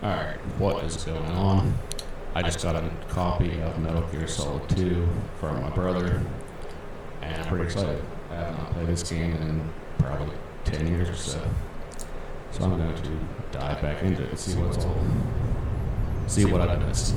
Alright, what is going on? I just got a copy of Metal Gear Solid 2 from my brother, and I'm pretty excited. I have not played this game in probably 10 years or so. So I'm going to dive back into it and see what I missed.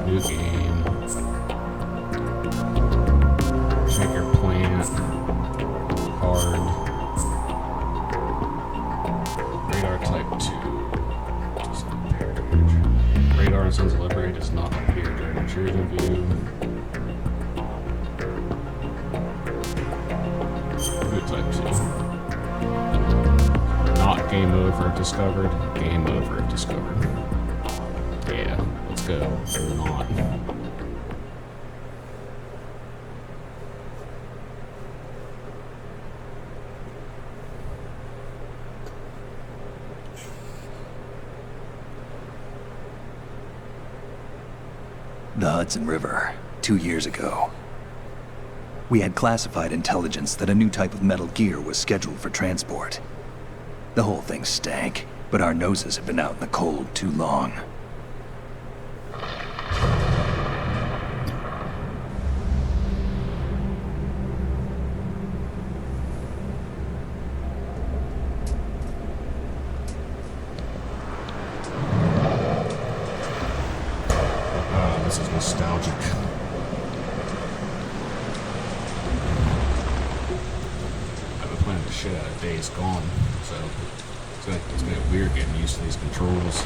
New game. Check your plant. Hard. Radar type 2. Doesn't appear during radar and sensor library does not appear during intrusion view. Good type 2. Not game over if discovered. Game over if discovered. Yeah. Go. Not. The Hudson River, 2 years ago. We had classified intelligence that a new type of Metal Gear was scheduled for transport. The whole thing stank, but our noses had been out in the cold too long. This is nostalgic. I've been playing the shit out of Days Gone, so it's gonna be weird getting used to these controls.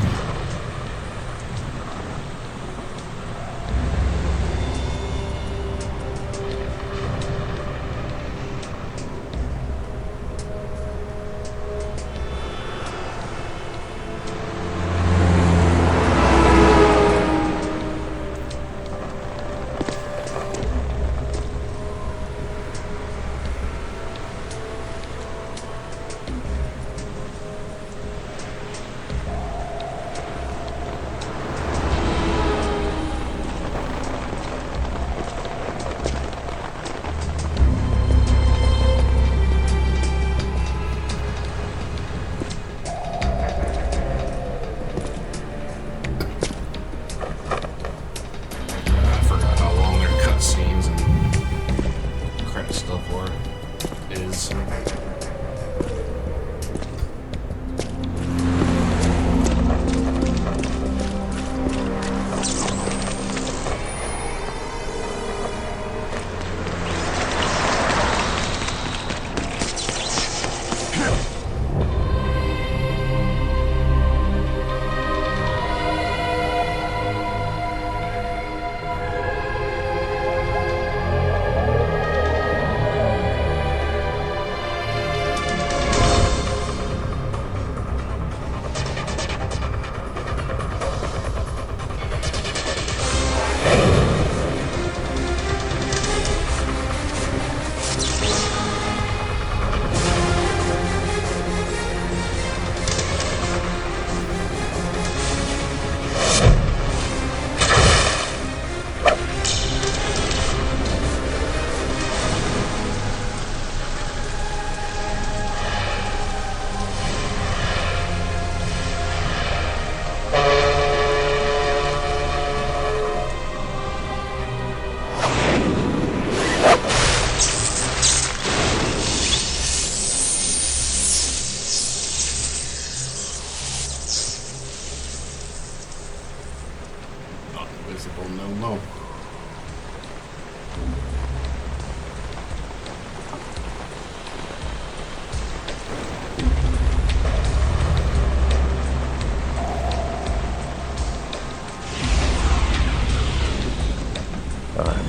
Visible no-mo.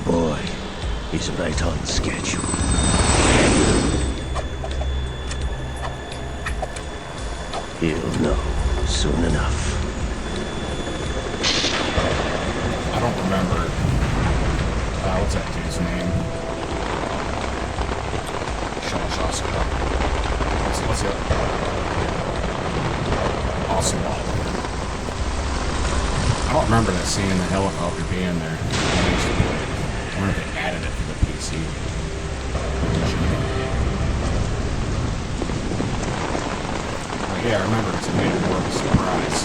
Boy, he's right on schedule. soon enough. I don't remember. What's that dude's name? Shaska. What's the other? Ocelot. I don't remember that scene in the helicopter being there. I used to play it. I wonder if they added it to the PC edition. But yeah, I remember it's made it more of a surprise.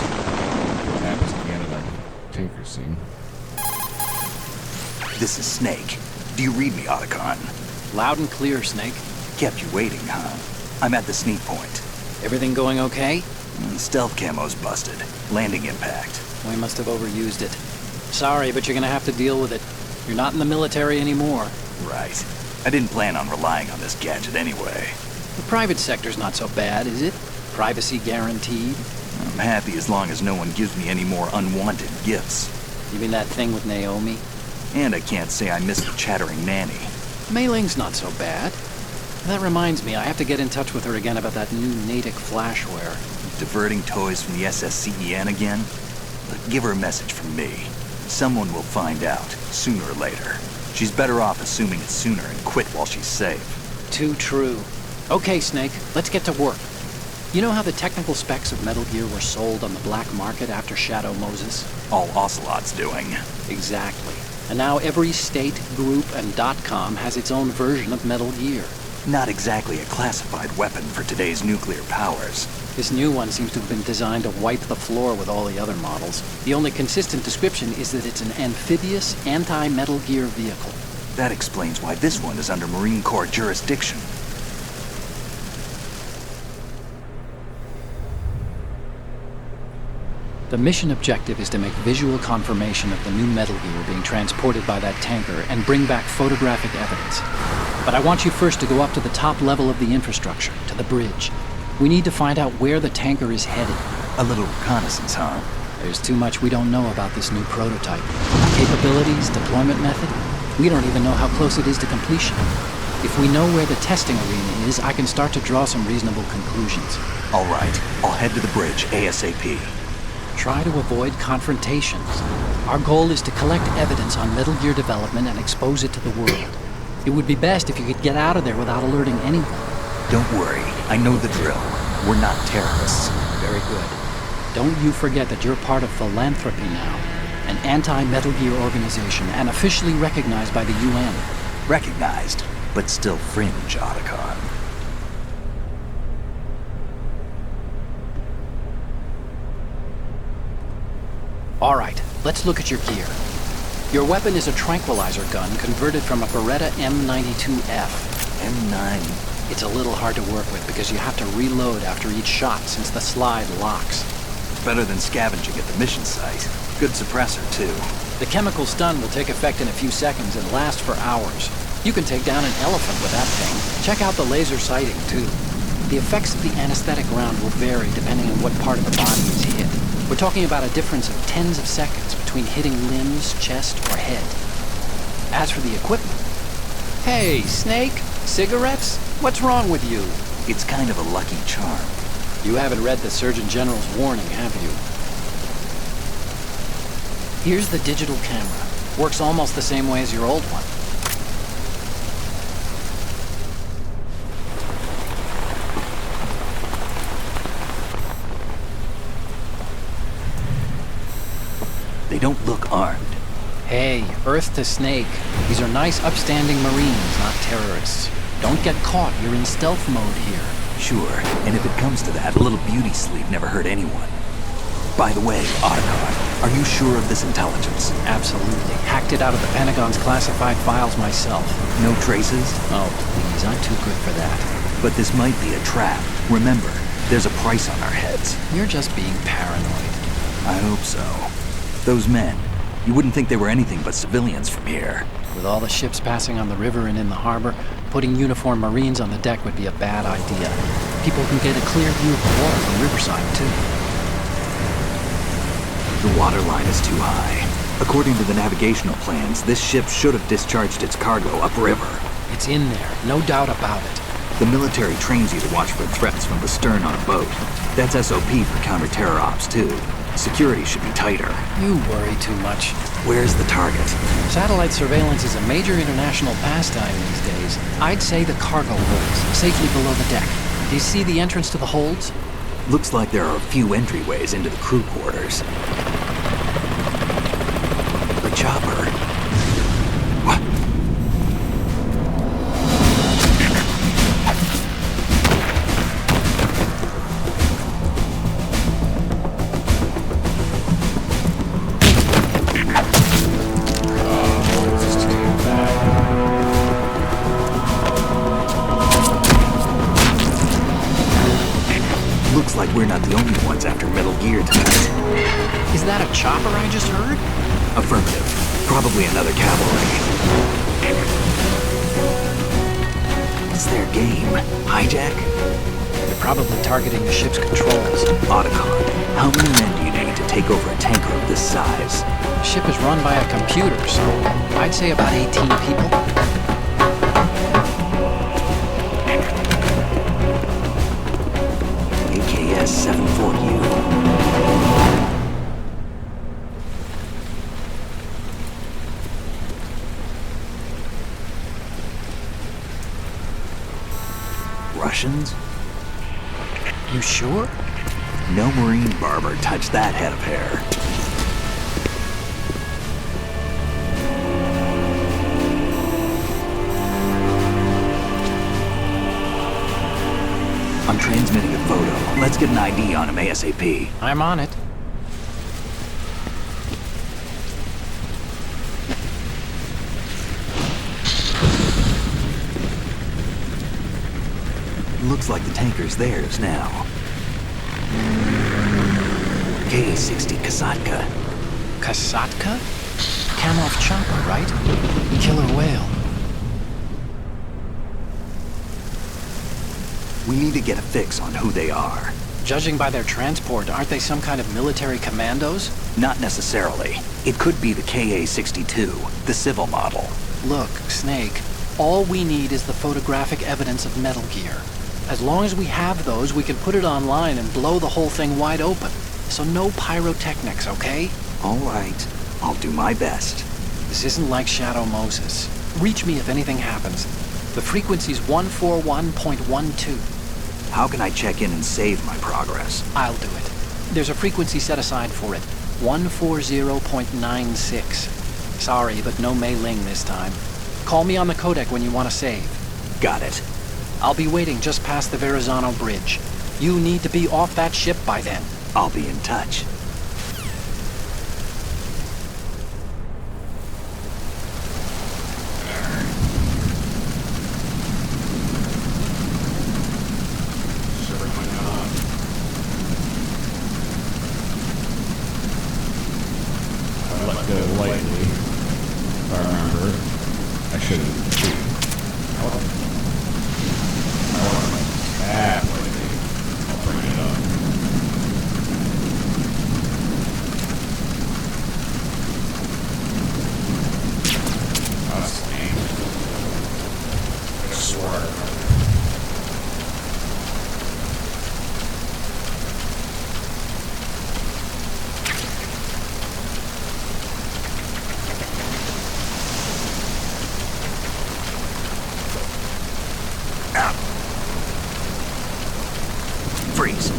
What happens at the end of the Tinker scene. This is Snake. Do you read me, Otacon? Loud and clear, Snake. Kept you waiting, huh? I'm at the sneak point. Everything going okay? Stealth camo's busted. Landing impact. We must have overused it. Sorry, but you're gonna have to deal with it. You're not in the military anymore. Right. I didn't plan on relying on this gadget anyway. The private sector's not so bad, is it? Privacy guaranteed. I'm happy as long as no one gives me any more unwanted gifts. You mean that thing with Naomi? And I can't say I miss the chattering nanny. Mei Ling's not so bad. That reminds me, I have to get in touch with her again about that new Natick flashware. Diverting toys from the SSCEN again? Look, give her a message from me. Someone will find out, sooner or later. She's better off assuming it sooner and quit while she's safe. Too true. Okay, Snake, let's get to work. You know how the technical specs of Metal Gear were sold on the black market after Shadow Moses? All Ocelot's doing. Exactly. And now every state, group, and .com has its own version of Metal Gear. Not exactly a classified weapon for today's nuclear powers. This new one seems to have been designed to wipe the floor with all the other models. The only consistent description is that it's an amphibious, anti-Metal Gear vehicle. That explains why this one is under Marine Corps jurisdiction. The mission objective is to make visual confirmation of the new Metal Gear being transported by that tanker and bring back photographic evidence. But I want you first to go up to the top level of the infrastructure, to the bridge. We need to find out where the tanker is headed. A little reconnaissance, huh? There's too much we don't know about this new prototype. Capabilities, deployment method. We don't even know how close it is to completion. If we know where the testing arena is, I can start to draw some reasonable conclusions. All right, I'll head to the bridge ASAP. Try to avoid confrontations. Our goal is to collect evidence on Metal Gear development and expose it to the world. It would be best if you could get out of there without alerting anyone. Don't worry, I know the drill. We're not terrorists. Very good. Don't you forget that you're part of Philanthropy now, an anti-Metal Gear organization and officially recognized by the UN. Recognized, but still fringe, Otacon. All right, let's look at your gear. Your weapon is a tranquilizer gun converted from a Beretta M92F. M9. It's a little hard to work with because you have to reload after each shot since the slide locks. Better than scavenging at the mission site. Good suppressor, too. The chemical stun will take effect in a few seconds and last for hours. You can take down an elephant with that thing. Check out the laser sighting, too. The effects of the anesthetic round will vary depending on what part of the body is hit. We're talking about a difference of tens of seconds between hitting limbs, chest, or head. As for the equipment... Hey, Snake! Cigarettes? What's wrong with you? It's kind of a lucky charm. You haven't read the Surgeon General's warning, have you? Here's the digital camera. Works almost the same way as your old one. They don't look armed. Hey, Earth to Snake. These are nice, upstanding Marines, not terrorists. Don't get caught. You're in stealth mode here. Sure, and if it comes to that, a little beauty sleep never hurt anyone. By the way, Otacon, are you sure of this intelligence? Absolutely. Hacked it out of the Pentagon's classified files myself. No traces? Oh, please, I'm too good for that. But this might be a trap. Remember, there's a price on our heads. You're just being paranoid. I hope so. Those men, you wouldn't think they were anything but civilians from here. With all the ships passing on the river and in the harbor, putting uniformed Marines on the deck would be a bad idea. People can get a clear view of the water from Riverside, too. The water line is too high. According to the navigational plans, this ship should have discharged its cargo upriver. It's in there, no doubt about it. The military trains you to watch for threats from the stern on a boat. That's SOP for counter-terror ops, too. Security should be tighter. You worry too much. Where's the target? Satellite surveillance is a major international pastime these days. I'd say the cargo holds, safely below the deck. Do you see the entrance to the holds? Looks like there are a few entryways into the crew quarters. The chopper. What? Looks like we're not the only ones after Metal Gear tonight. Is that a chopper I just heard? Affirmative. Probably another cavalry. What's their game? Hijack? They're probably targeting the ship's controls. Otacon. How many men do you need to take over a tanker of this size? The ship is run by a computer, so I'd say about 18 people. AKS-74U. Russians? You sure? No Marine barber touched that head of hair. I'm transmitting a photo. Let's get an ID on him ASAP. I'm on it. Looks like the tanker's theirs now. Ka-60 Kasatka. Kasatka? Kamov chopper, right? Killer whale. We need to get a fix on who they are. Judging by their transport, aren't they some kind of military commandos? Not necessarily. It could be the Ka-62, the civil model. Look, Snake, all we need is the photographic evidence of Metal Gear. As long as we have those, we can put it online and blow the whole thing wide open. So no pyrotechnics, okay? All right. I'll do my best. This isn't like Shadow Moses. Reach me if anything happens. The frequency's 141.12. How can I check in and save my progress? I'll do it. There's a frequency set aside for it. 140.96. Sorry, but no Mei Ling this time. Call me on the codec when you want to save. Got it. I'll be waiting just past the Verrazano Bridge. You need to be off that ship by then. I'll be in touch. Let go lightly. If I remember, I shouldn't shoot. I want to tap lightly. I'll bring it up. That's lame. I swore I remember. Freeze.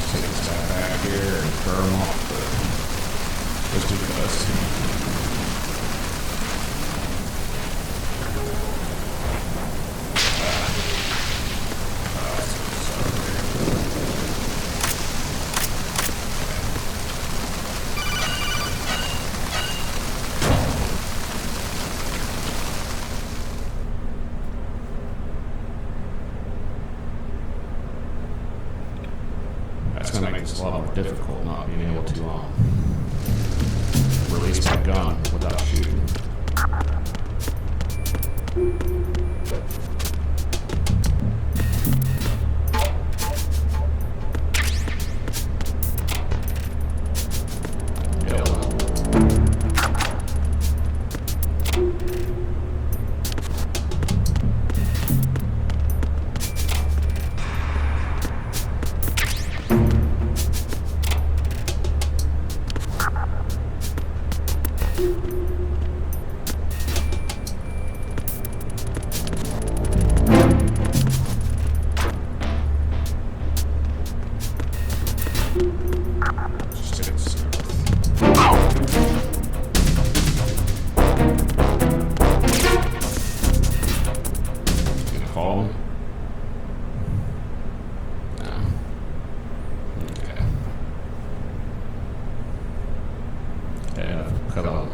Take a step back here and burn off just because. going to make this a lot more difficult not being able to release my gun without shooting.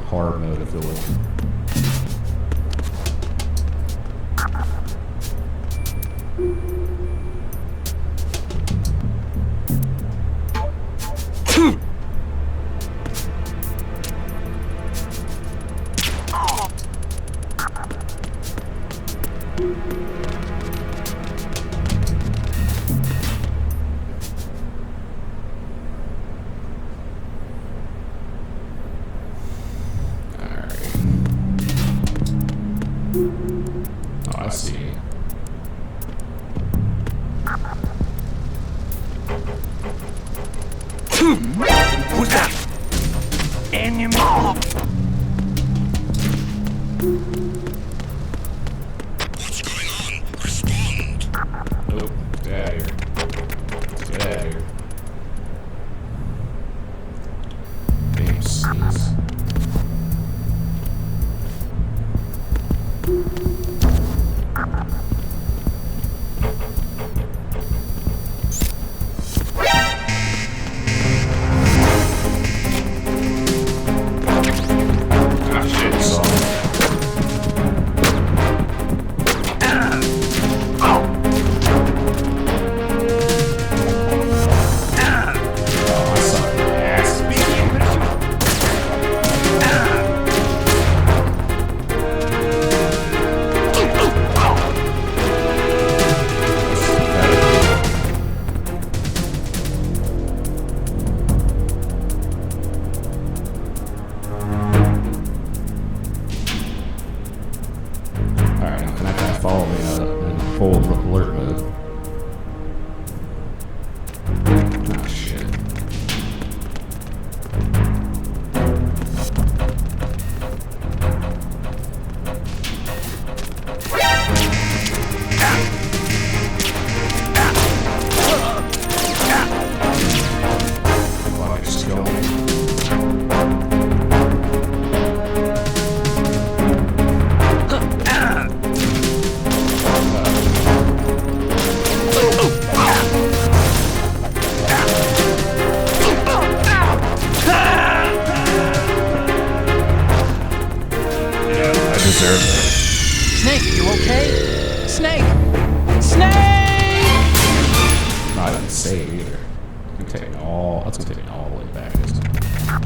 Hard mode if it was. Oh, I see. Who's that? Enemy. What's going on? Respond. Nope. Get out of here. Get out of here. Damn sneeze. Follow me in full alert mode. Oh shit. Well, just go. Snake, you okay? Snake! Snake! No, I didn't save either. It's gonna take me all. That's gonna take me all the way back. Isn't it?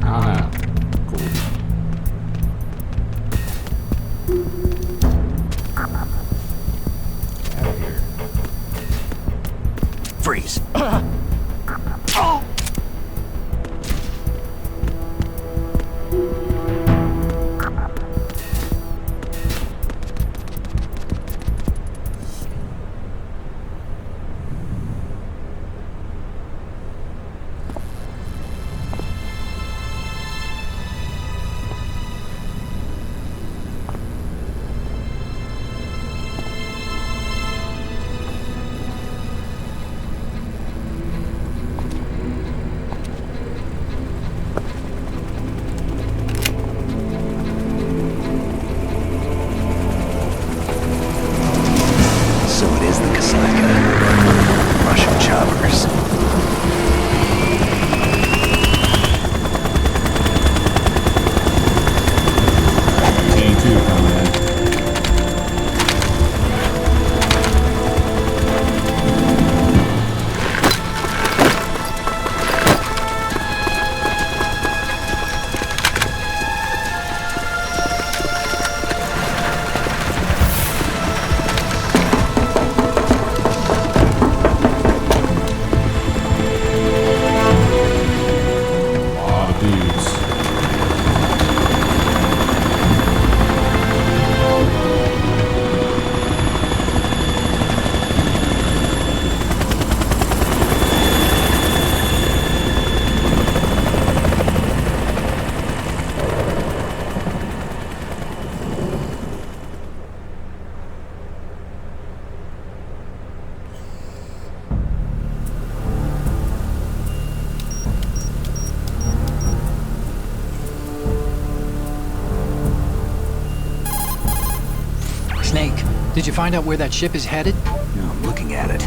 I don't know. Cool. Get out of here. Freeze. Did you find out where that ship is headed? Now I'm looking at it.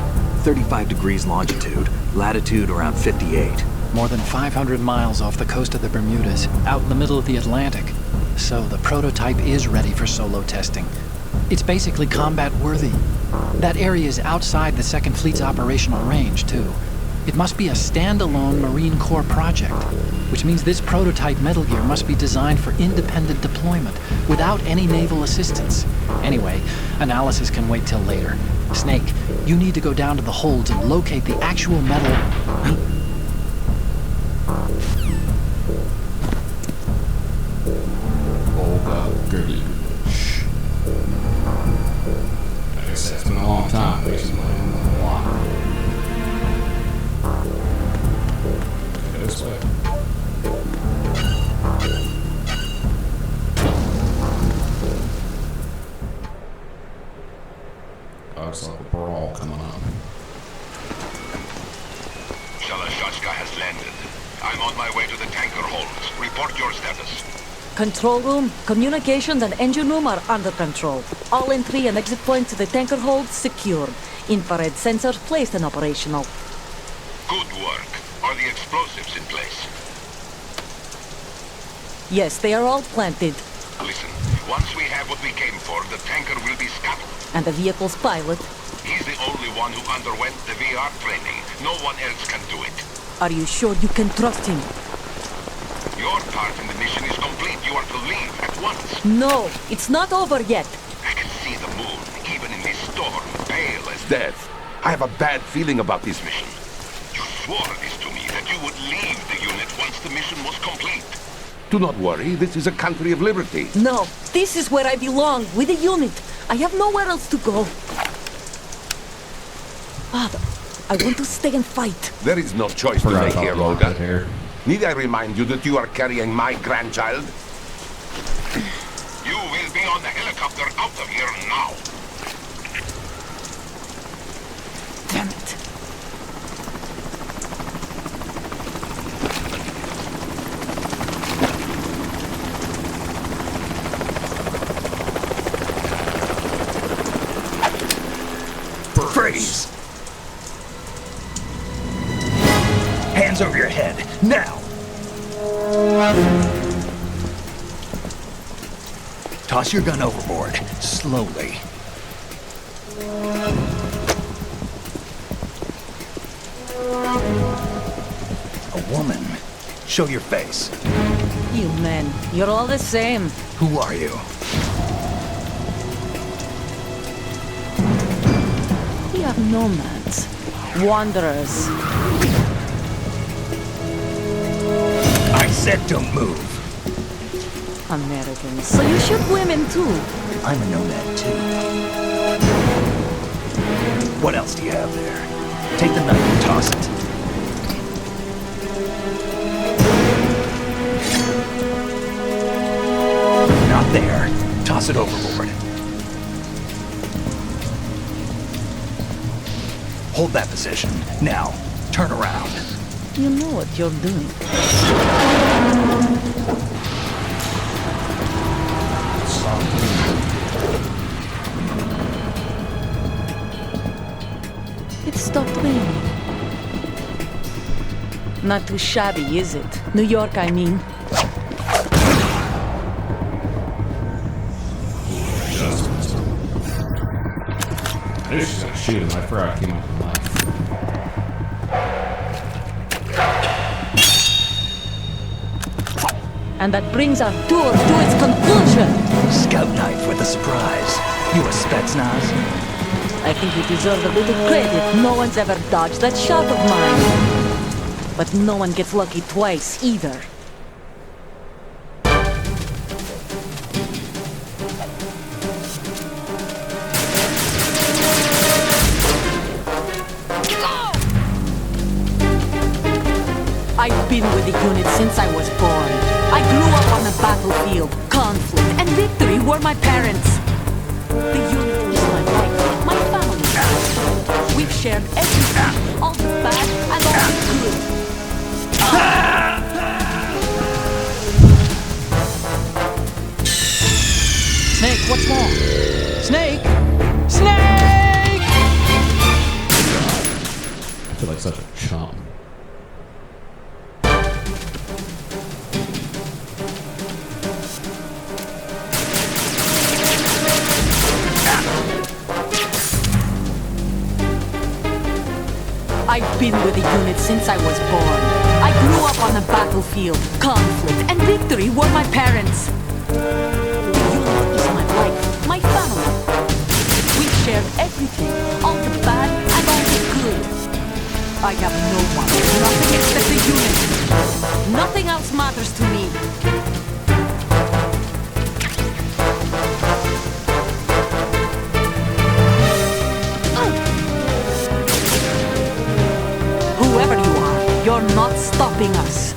35 degrees longitude, latitude around 58. More than 500 miles off the coast of the Bermudas, out in the middle of the Atlantic. So the prototype is ready for solo testing. It's basically combat worthy. That area is outside the Second Fleet's operational range, too. It must be a standalone Marine Corps project, which means this prototype Metal Gear must be designed for independent deployment, without any naval assistance. Anyway, analysis can wait till later. Snake, you need to go down to the holds and locate the actual metal... Goody. Shh. Like I said, it's been a long time, basically. A lot. Go this way. Oh, it's like a brawl coming up. Shalashashka has landed. I'm on my way to the tanker holds. Report your status. Control room, communications and engine room are under control. All entry and exit points to the tanker hold secured. Infrared sensors placed and operational. Good work. Are the explosives in place? Yes, they are all planted. Listen, once we have what we came for, the tanker will be scuttled. And the vehicle's pilot. He's the only one who underwent the VR training. No one else can do it. Are you sure you can trust him? Your part in the mission is complete. You are to leave at once. No, it's not over yet. I can see the moon, even in this storm, pale as death. I have a bad feeling about this mission. You swore this to me, that you would leave the unit once the mission was complete. Do not worry, this is a country of liberty. No, this is where I belong, with the unit. I have nowhere else to go. Father, I want to stay and fight. There is no choice to make here, Olga. Need I remind you that you are carrying my grandchild? You will be on the helicopter out of here now. Damn it. Freeze! Hands over your head, now! Toss your gun overboard, slowly. A woman. Show your face. You men, you're all the same. Who are you? We are nomads. Wanderers. I said don't move. Americans. So you shoot women too. I'm a nomad too. What else do you have there? Take the knife and toss it. Not there. Toss it overboard. Hold that position. Now, turn around. You know what you're doing. It stopped raining. Not too shabby, is it? New York, I mean. Adjustments. I knew she was gonna shoot him. I forgot I came up with life. And that brings our tour to its conclusion. Scout knife with a surprise. You a Spetsnaz? I think you deserve a little credit. No one's ever dodged that shot of mine. But no one gets lucky twice, either. I've been with the unit since I was born. I grew up on the battlefield. Conflict and victory were my parents. The unit is my life, my family. We've shared everything, all the bad and all the good. Snake, what's wrong? Snake? feel like such a chump. I've been with the unit since I was born. I grew up on the battlefield. Conflict and victory were my parents. The unit is my life, my family. We share everything, all the bad and all the good. I have no one, nothing except the unit. Nothing else matters to me. Whoever you are, you're not stopping us.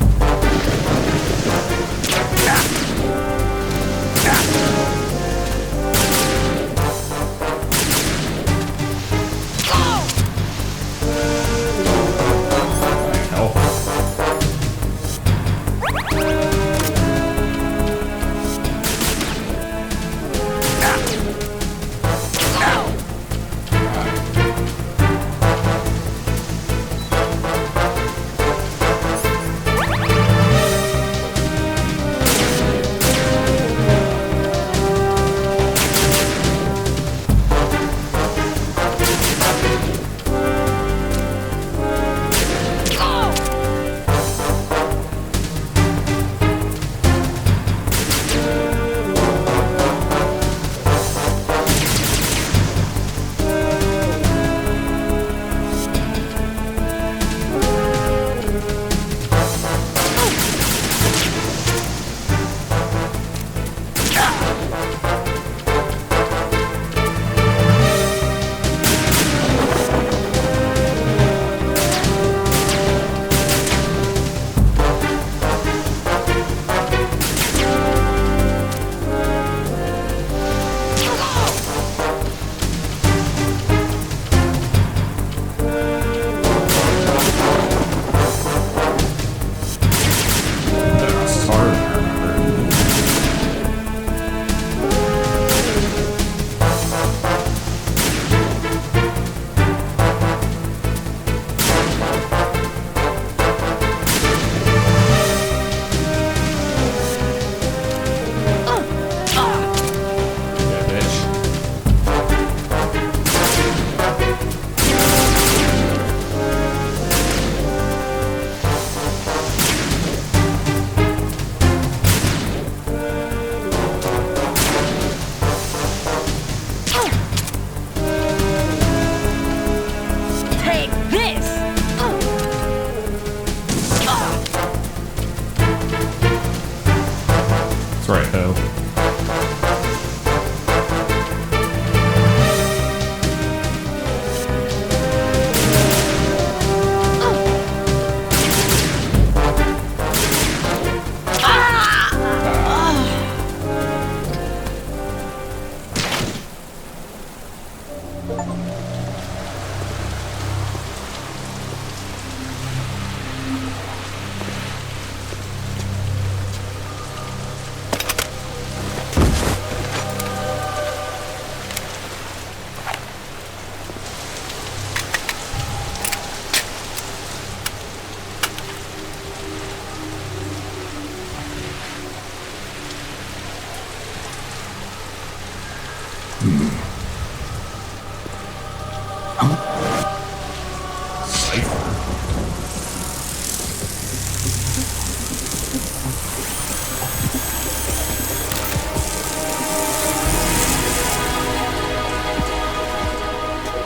That's right, though.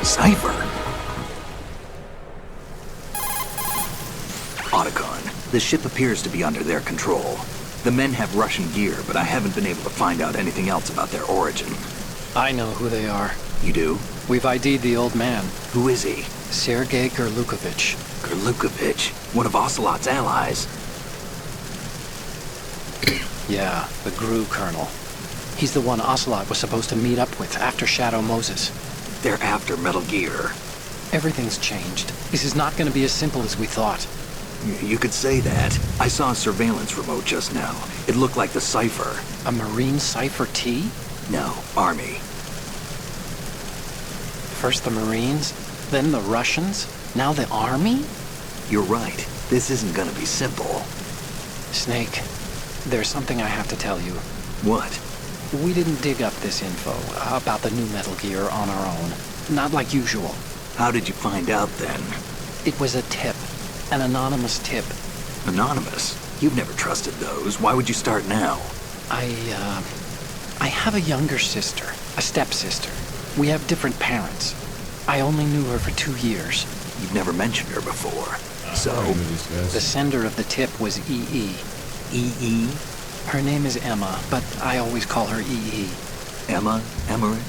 Cypher. Otacon, the ship appears to be under their control. The men have Russian gear, but I haven't been able to find out anything else about their origin. I know who they are. You do? We've ID'd the old man, Who is he? Sergei Gerlukovich. Gerlukovich, one of Ocelot's allies. Yeah, the GRU colonel. He's the one Ocelot was supposed to meet up with after Shadow Moses. They're after Metal Gear. Everything's changed. This is not going to be as simple as we thought. You could say that. I saw a surveillance remote just now. It looked like the Cypher. A Marine Cypher T? No, Army. First the Marines, Then the Russians, now the army? You're right. This isn't gonna be simple. Snake, there's something I have to tell you. What? We didn't dig up this info about the new Metal Gear on our own. Not like usual. How did you find out then? It was a tip. An anonymous tip. Anonymous? You've never trusted those. Why would you start now? I have a younger sister, a stepsister. We have different parents. I only knew her for 2 years. You've never mentioned her before. So, The sender of the tip was EE. E.E.? Her name is Emma, but I always call her EE. Emma? Emmerich?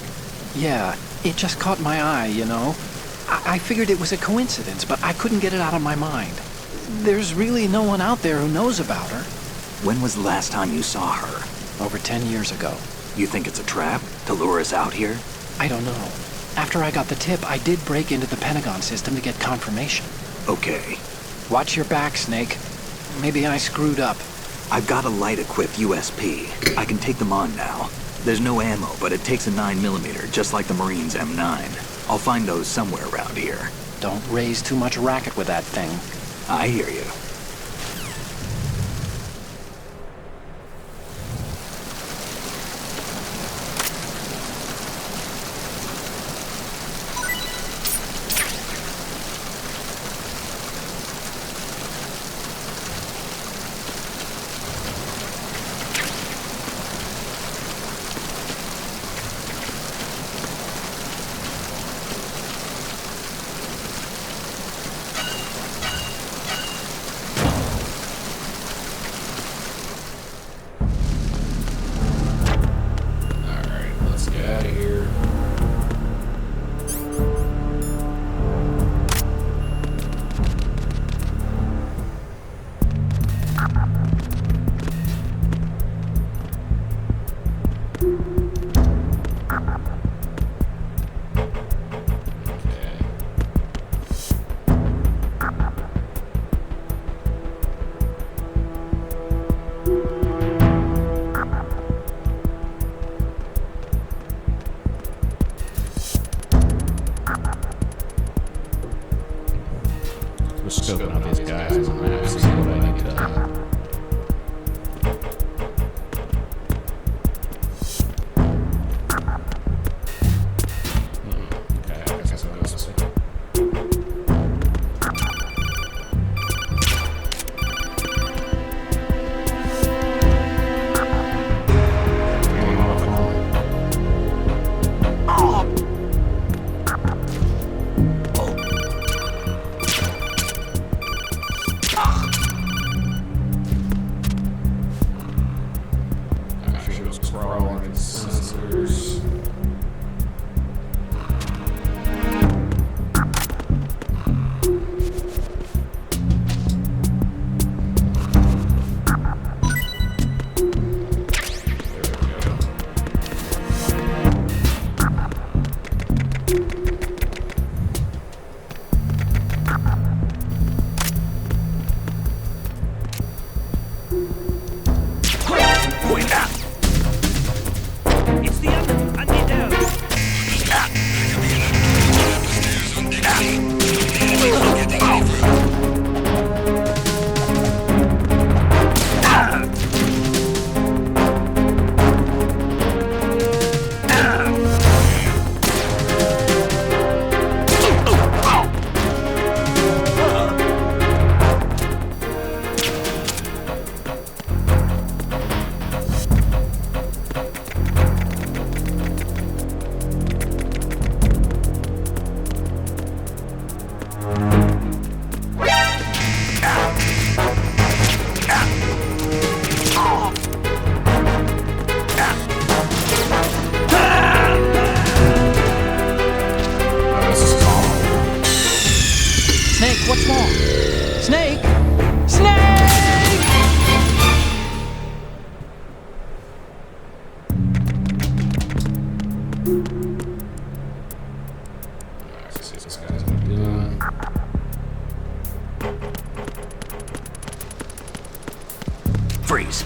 Yeah, it just caught my eye, you know? I figured it was a coincidence, but I couldn't get it out of my mind. There's really no one out there who knows about her. When was the last time you saw her? Over 10 years ago. You think it's a trap? To lure us out here? I don't know. After I got the tip, I did break into the Pentagon system to get confirmation. Okay. Watch your back, Snake. Maybe I screwed up. I've got a light-equipped USP. I can take them on now. There's no ammo, but it takes a 9mm, just like the Marines' M9. I'll find those somewhere around here. Don't raise too much racket with that thing. I hear you. Just scoping out these guys on the map to see what I need to. Okay, I guess I'll go this way. What's wrong? Snake! Snake! Let's see what this guy's doing. Freeze.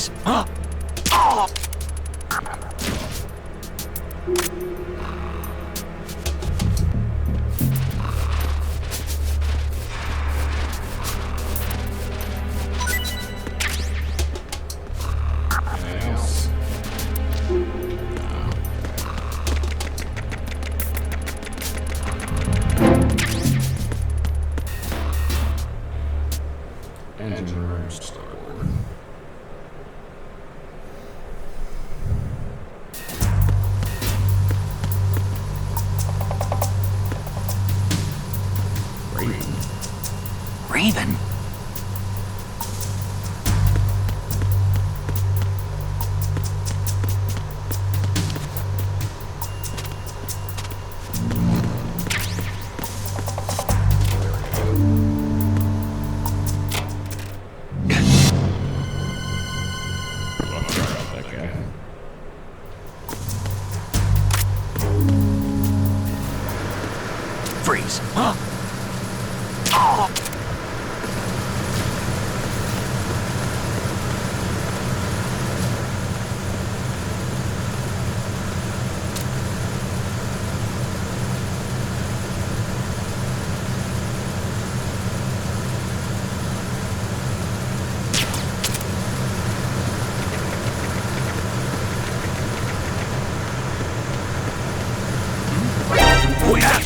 Freeze! Huh? Oh! Anything else? Engine room starboard. Raven. Raven? Well, sorry about that guy. Freeze! Huh? Oh! Oh, yeah!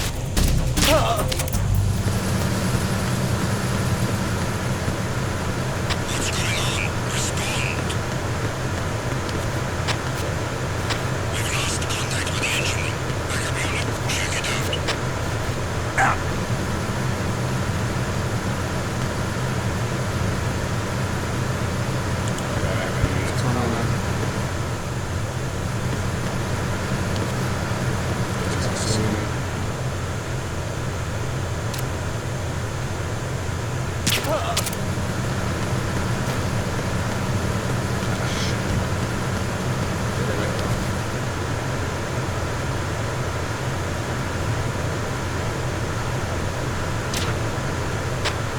What's going on there? Just assuming.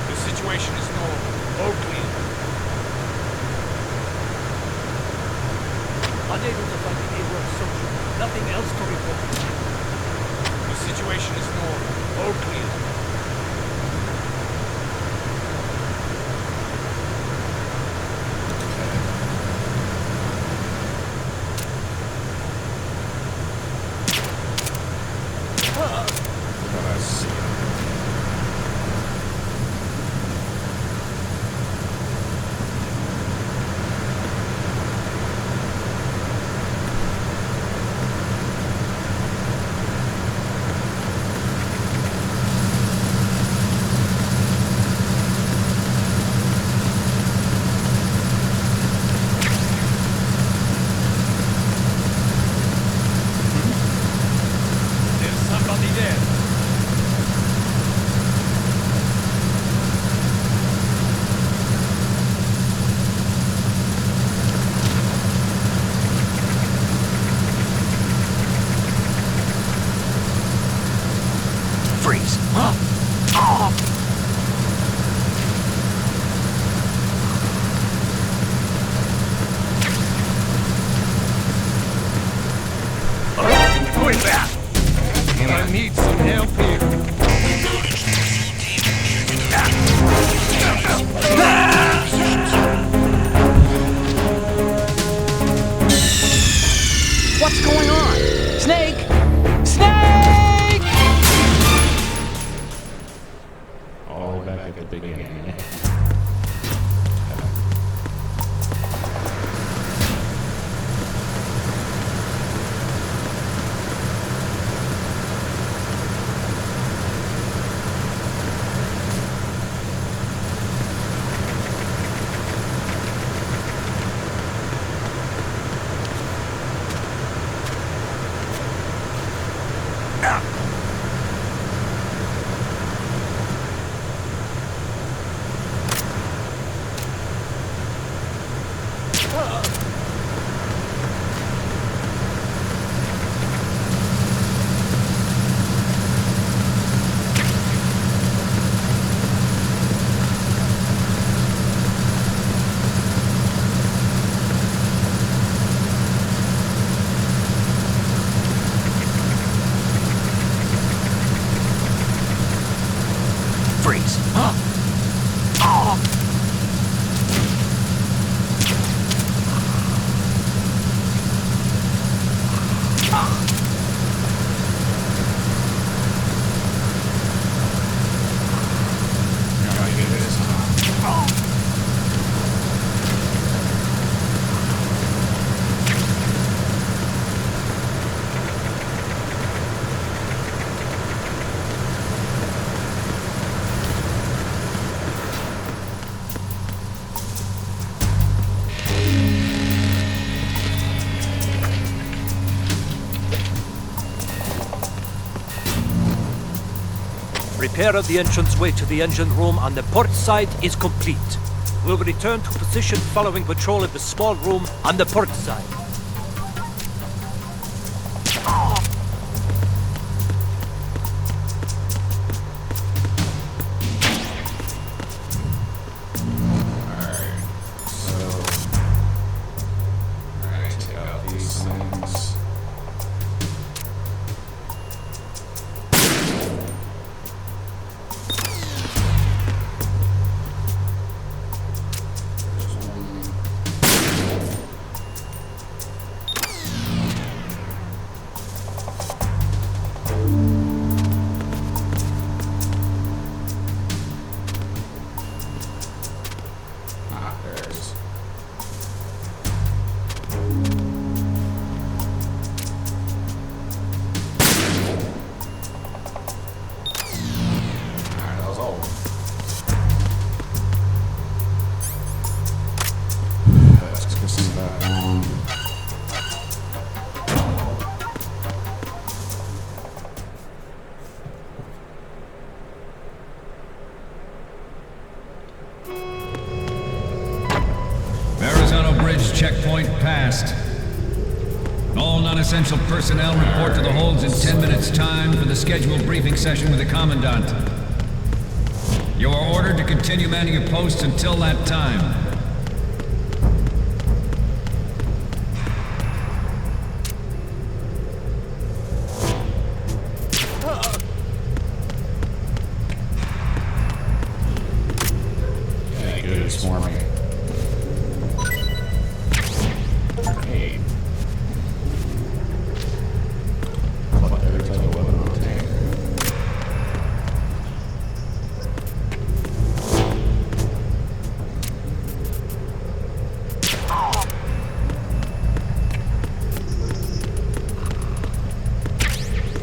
The situation is normal. All clear. Unable to find the Abrams social. Nothing else to report. The situation is normal. All clear. Let's see. There's somebody there. Freeze! Huh? Oh! Who is that? I need some help here. What's going on? Snake! Snake! All the way back at the beginning. Freeze! Repair of the entranceway to the engine room on the port side is complete. We'll return to position following patrol of the small room on the port side. Take out these things. There's. Alright, that was all. Let's get some back on. Verrazano Bridge checkpoint passed. All non-essential personnel report to the holds in 10 minutes' time for the scheduled briefing session with the Commandant. You are ordered to continue manning your posts until that time. Okay, good, it's swarming. Grenade. What every type of weapon on the tank.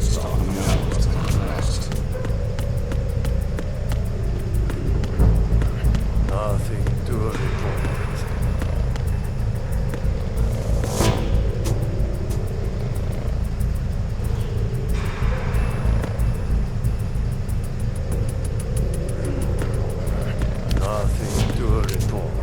Stop them out. What's next? Nothing to report. Nothing to report.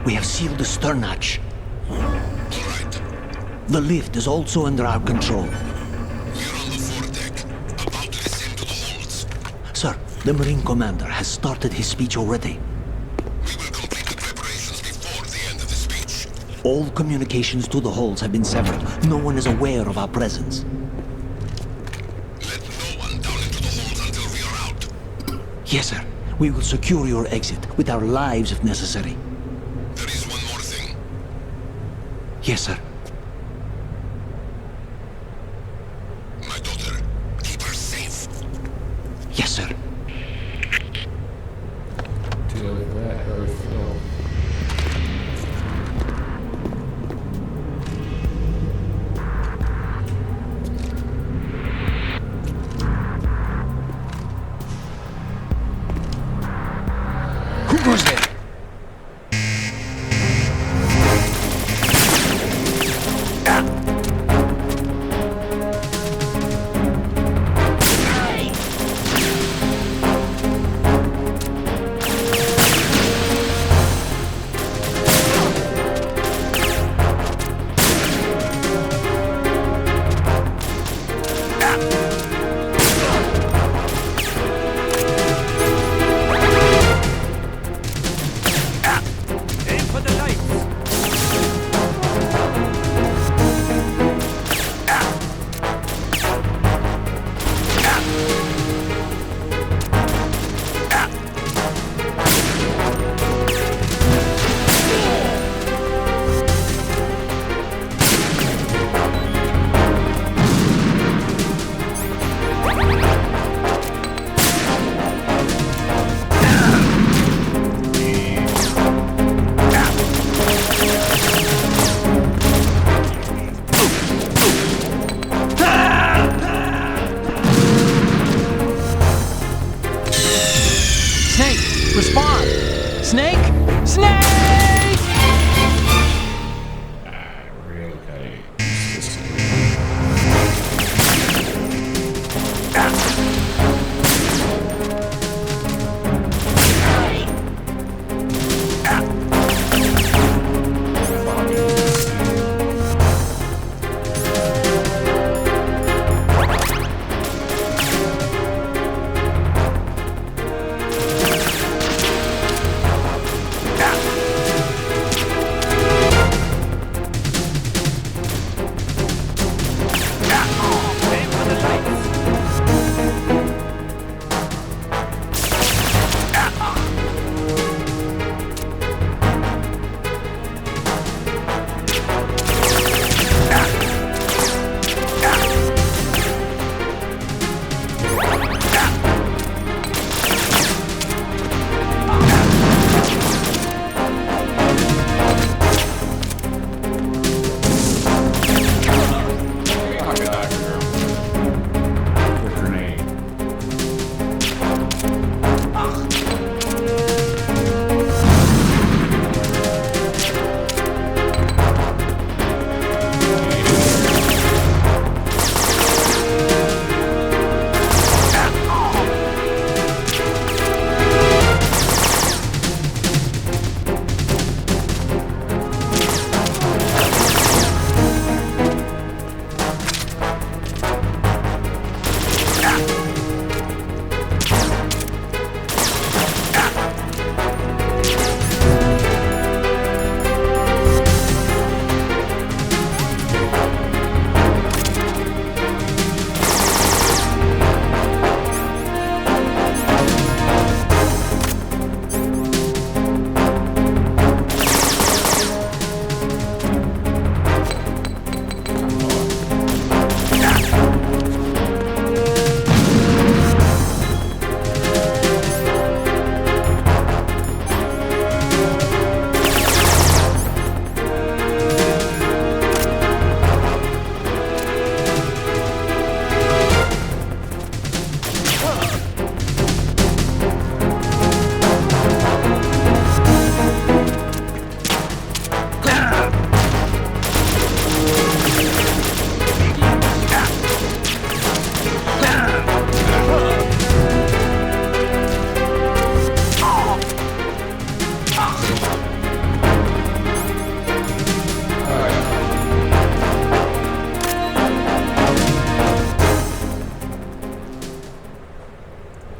We have sealed the stern hatch. The lift is also under our control. We're on the foredeck, about to descend to the holds. Sir, the Marine Commander has started his speech already. We will complete the preparations before the end of the speech. All communications to the holds have been severed. No one is aware of our presence. Yes, sir. We will secure your exit with our lives if necessary. There is one more thing. Yes, sir. My daughter, keep her safe. Yes, sir. Deal with that, or Phil. Who goes there? Aim for the lights. Snake, respond! Snake! Snake! I really gotta use this thing. Aim for the lights. Quick grenade.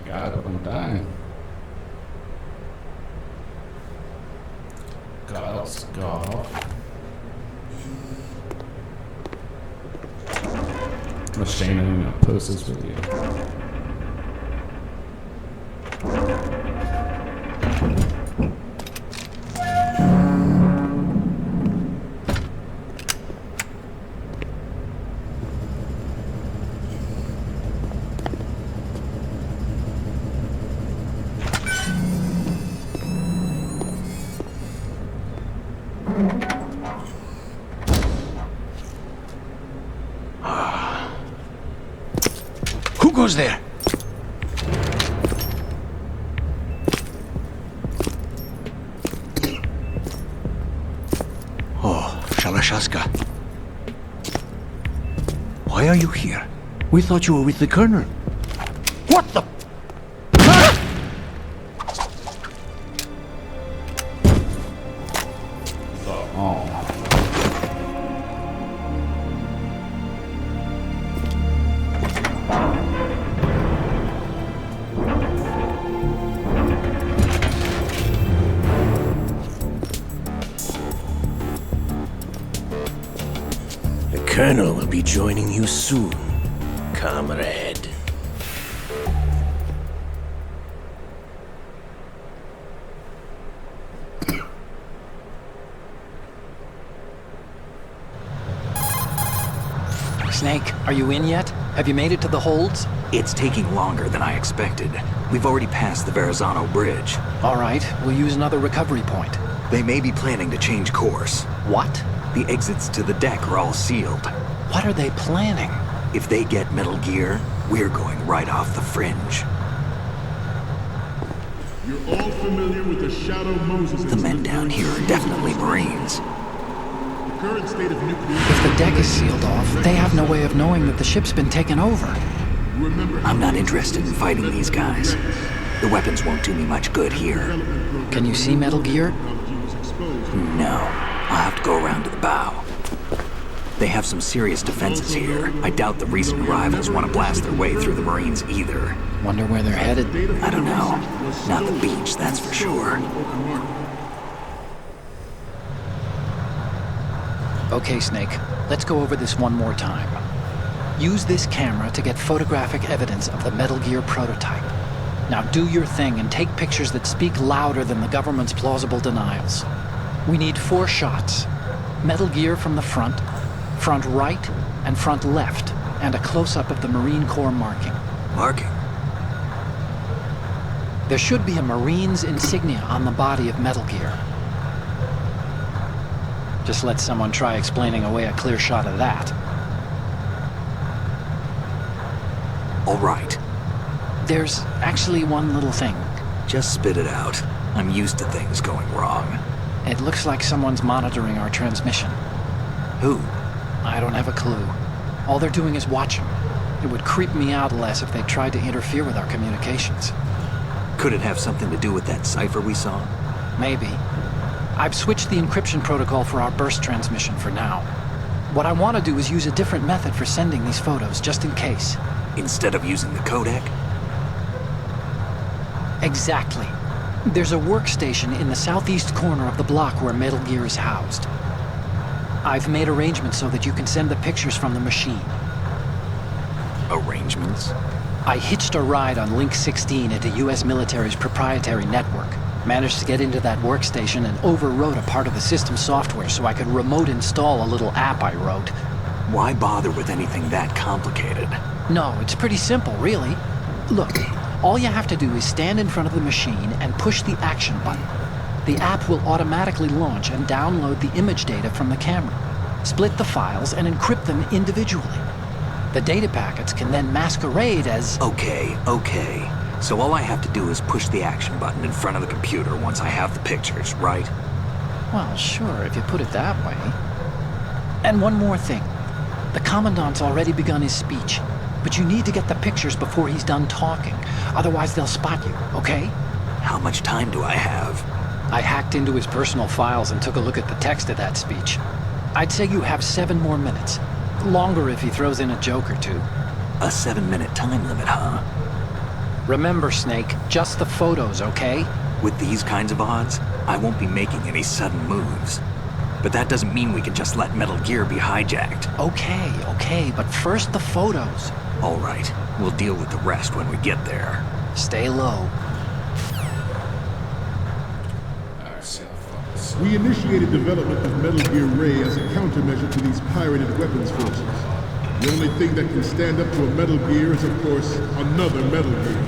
Got it, I'm dying. God's God. I'm ashamed I'm gonna post this video. goes there? Oh, Shalashaska. Why are you here? We thought you were with the Colonel. What the? The Colonel will be joining you soon, comrade. Snake, are you in yet? Have you made it to the holds? It's taking longer than I expected. We've already passed the Verrazano Bridge. All right, we'll use another recovery point. They may be planning to change course. What? The exits to the deck are all sealed. What are they planning? If they get Metal Gear, we're going right off the fringe. You're all familiar with the Shadow Moses The men down here are definitely Marines. The current state of nuclear... If the deck is sealed off, they have no way of knowing that the ship's been taken over. I'm not interested in fighting these guys. The weapons won't do me much good here. Can you see Metal Gear? No. I'll have to go around to the bow. They have some serious defenses here. I doubt the recent arrivals want to blast their way through the Marines either. Wonder where they're headed. I don't know. Not the beach, that's for sure. Okay, Snake. Let's go over this one more time. Use this camera to get photographic evidence of the Metal Gear prototype. Now do your thing and take pictures that speak louder than the government's plausible denials. We need 4 shots. Metal Gear from the front right, and front left, and a close-up of the Marine Corps marking. Marking? There should be a Marine's insignia on the body of Metal Gear. Just let someone try explaining away a clear shot of that. All right. There's actually one little thing. Just spit it out. I'm used to things going wrong. It looks like someone's monitoring our transmission. Who? I don't have a clue. All they're doing is watching. It would creep me out less if they tried to interfere with our communications. Could it have something to do with that cipher we saw? Maybe. I've switched the encryption protocol for our burst transmission for now. What I want to do is use a different method for sending these photos, just in case. Instead of using the codec? Exactly. There's a workstation in the southeast corner of the block where Metal Gear is housed. I've made arrangements so that you can send the pictures from the machine. Arrangements? I hitched a ride on Link 16 into U.S. military's proprietary network. Managed to get into that workstation and overwrote a part of the system software so I could remote install a little app I wrote. Why bother with anything that complicated? No, it's pretty simple, really. Look, all you have to do is stand in front of the machine and push the action button. The app will automatically launch and download the image data from the camera, split the files, and encrypt them individually. The data packets can then masquerade as... Okay. So all I have to do is push the action button in front of the computer once I have the pictures, right? Well, sure, if you put it that way. And one more thing. The Commandant's already begun his speech, but you need to get the pictures before he's done talking. Otherwise, they'll spot you, okay? How much time do I have? I hacked into his personal files and took a look at the text of that speech. I'd say you have 7 more minutes. Longer if he throws in a joke or two. A 7-minute time limit, huh? Remember, Snake, just the photos, okay? With these kinds of odds, I won't be making any sudden moves. But that doesn't mean we can just let Metal Gear be hijacked. Okay, but first the photos. All right, we'll deal with the rest when we get there. Stay low. We initiated development of Metal Gear Ray as a countermeasure to these pirated weapons forces. The only thing that can stand up to a Metal Gear is, of course, another Metal Gear.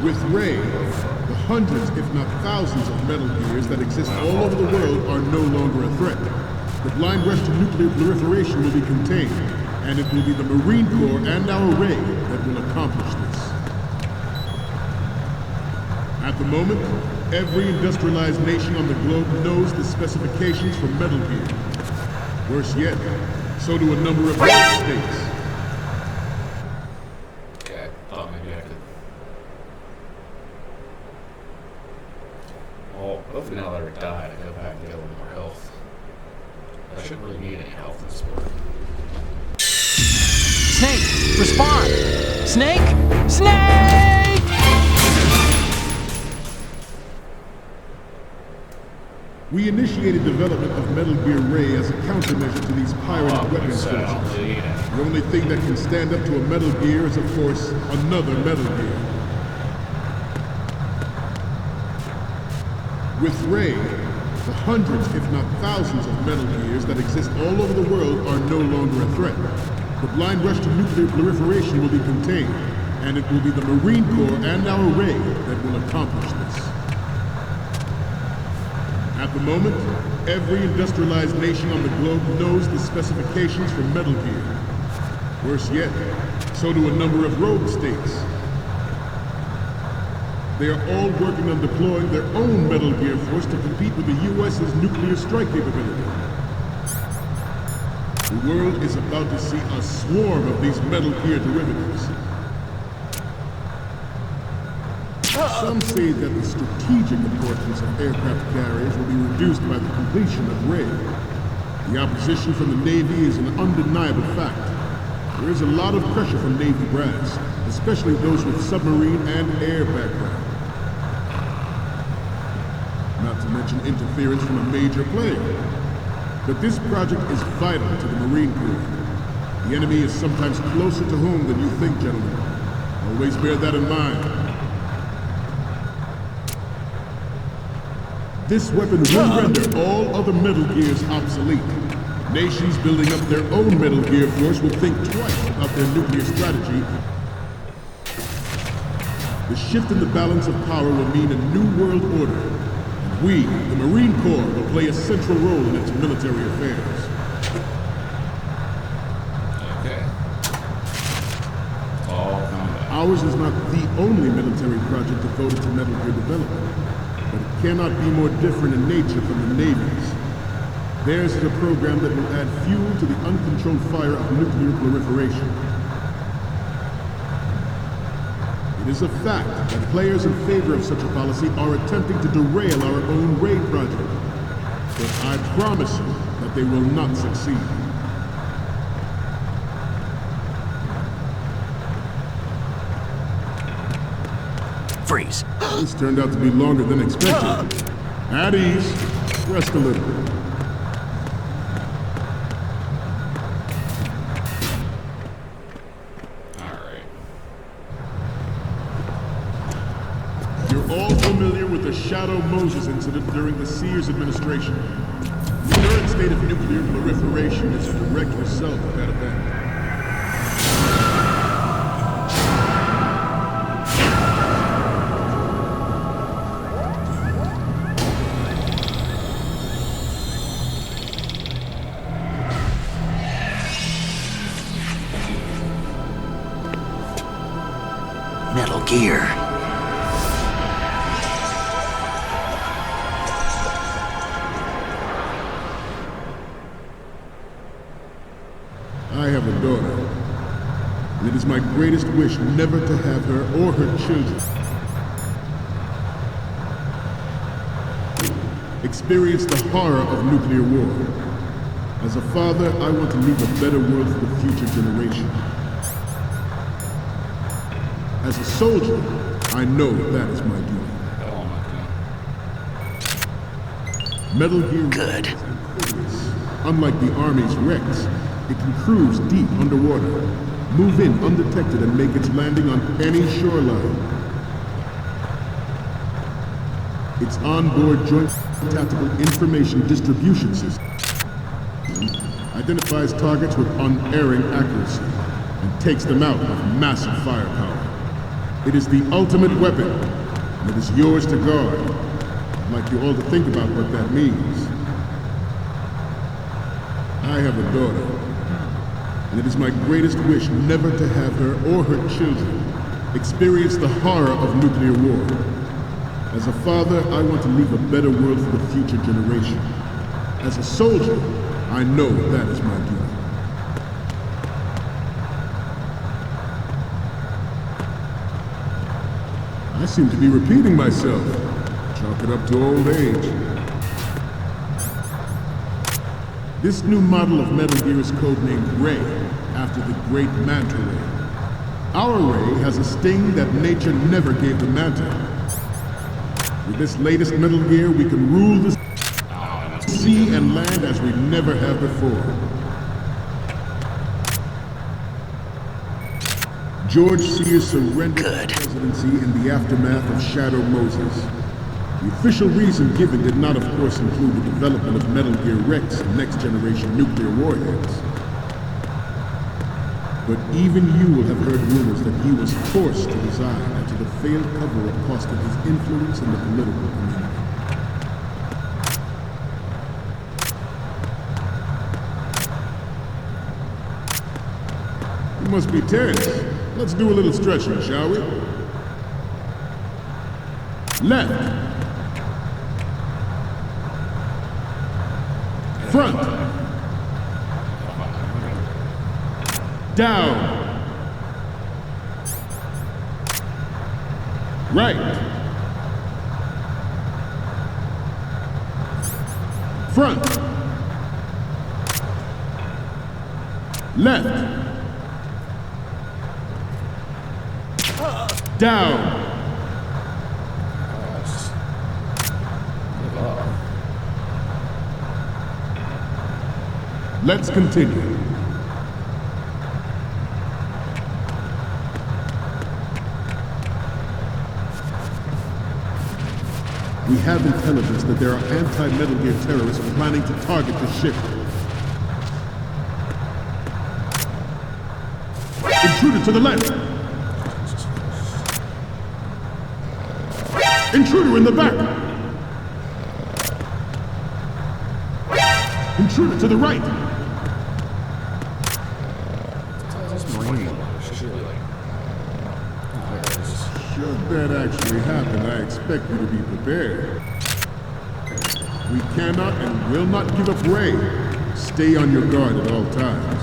With Ray, the hundreds, if not thousands, of Metal Gears that exist all over the world are no longer a threat. The blind rush to nuclear proliferation will be contained. And it will be the Marine Corps and our Ray that will accomplish this. At the moment, every industrialized nation on the globe knows the specifications for Metal Gear. Worse yet, so do a number of other states. Okay, thought maybe I could. Well, hopefully now that I died, I go back and get a little more health. I shouldn't really need any health in this sport. Snake, respond! Snake! Snake! We initiated development of Metal Gear Ray as a countermeasure to these pirated weapons forces. The only thing that can stand up to a Metal Gear is, of course, another Metal Gear. With Ray, the hundreds, if not thousands, of Metal Gears that exist all over the world are no longer a threat. The blind rush to nuclear proliferation will be contained, and it will be the Marine Corps and our Ray that will accomplish this. At the moment, every industrialized nation on the globe knows the specifications for Metal Gear. Worse yet, so do a number of rogue states. They are all working on deploying their own Metal Gear force to compete with the U.S.'s nuclear strike capability. The world is about to see a swarm of these Metal Gear derivatives. Some say that the strategic importance of aircraft carriers will be reduced by the completion of Ray. The opposition from the Navy is an undeniable fact. There is a lot of pressure from Navy brass, especially those with submarine and air background. Not to mention interference from a major player. But this project is vital to the Marine Corps. The enemy is sometimes closer to home than you think, gentlemen. Always bear that in mind. This weapon will render all other Metal Gears obsolete. Nations building up their own Metal Gear force will think twice about their nuclear strategy. The shift in the balance of power will mean a new world order. We, the Marine Corps, will play a central role in its military affairs. Okay. All combat. Ours is not the only military project devoted to Metal Gear development, but it cannot be more different in nature from the Navy's. Theirs is a program that will add fuel to the uncontrolled fire of nuclear proliferation. It is a fact that players in favor of such a policy are attempting to derail our own Ray project. But I promise you that they will not succeed. Freeze. This turned out to be longer than expected. At ease. Rest a little. Shadow Moses incident during the Sears administration. The current state of nuclear proliferation is a direct result of that event. Metal Gear. I have a daughter, and it is my greatest wish never to have her or her children experience the horror of nuclear war. As a father, I want to leave a better world for the future generation. As a soldier, I know that is my duty. Metal Gear Good. Unlike the Army's Rex, it can cruise deep underwater, move in undetected and make its landing on any shoreline. Its onboard Joint Tactical Information Distribution System identifies targets with unerring accuracy and takes them out with massive firepower. It is the ultimate weapon, and it is yours to guard. I'd like you all to think about what that means. I have a daughter. and it is my greatest wish never to have her or her children experience the horror of nuclear war. As a father, I want to leave a better world for the future generation. As a soldier, I know that is my duty. I seem to be repeating myself. Chalk it up to old age. This new model of Metal Gear is codenamed Ray, after the great Manta Ray. Our Ray has a sting that nature never gave the Manta. With this latest Metal Gear, we can rule the sea and land as we never have before. George Sears surrendered the presidency in the aftermath of Shadow Moses. The official reason given did not, of course, include the development of Metal Gear Rex and next-generation nuclear warheads. But even you will have heard rumors that he was forced to resign after the failed cover-up cost him his influence in the political community. You must be tense. Let's do a little stretching, shall we? Left. Front. Down. Right. Front. Left. Down. Let's continue. We have intelligence that there are anti-Metal Gear terrorists planning to target the ship. Intruder to the left! Intruder in the back! Intruder to the right! Should that actually happen, I expect you to be prepared. We cannot and will not give up Ray. Stay on your guard at all times.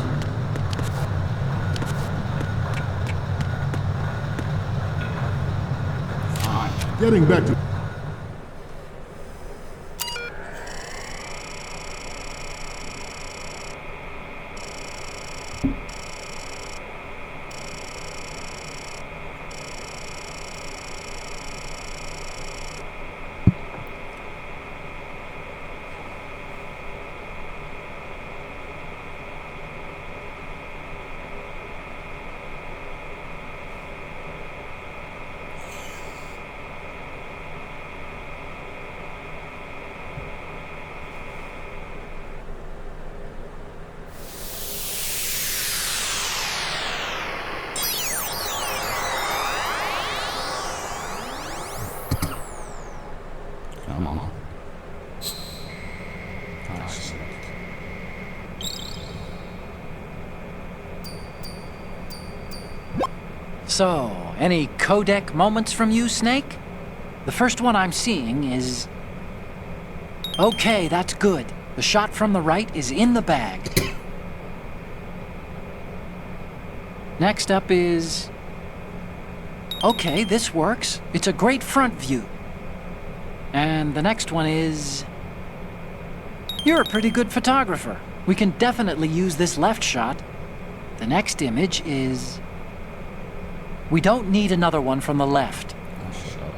Getting back to... Come on. Nice. So, any codec moments from you, Snake? The first one I'm seeing is... Okay, that's good. The shot from the right is in the bag. Next up is... Okay, this works. It's a great front view. And the next one is... You're a pretty good photographer. We can definitely use this left shot. The next image is... We don't need another one from the left. Oh, shut up.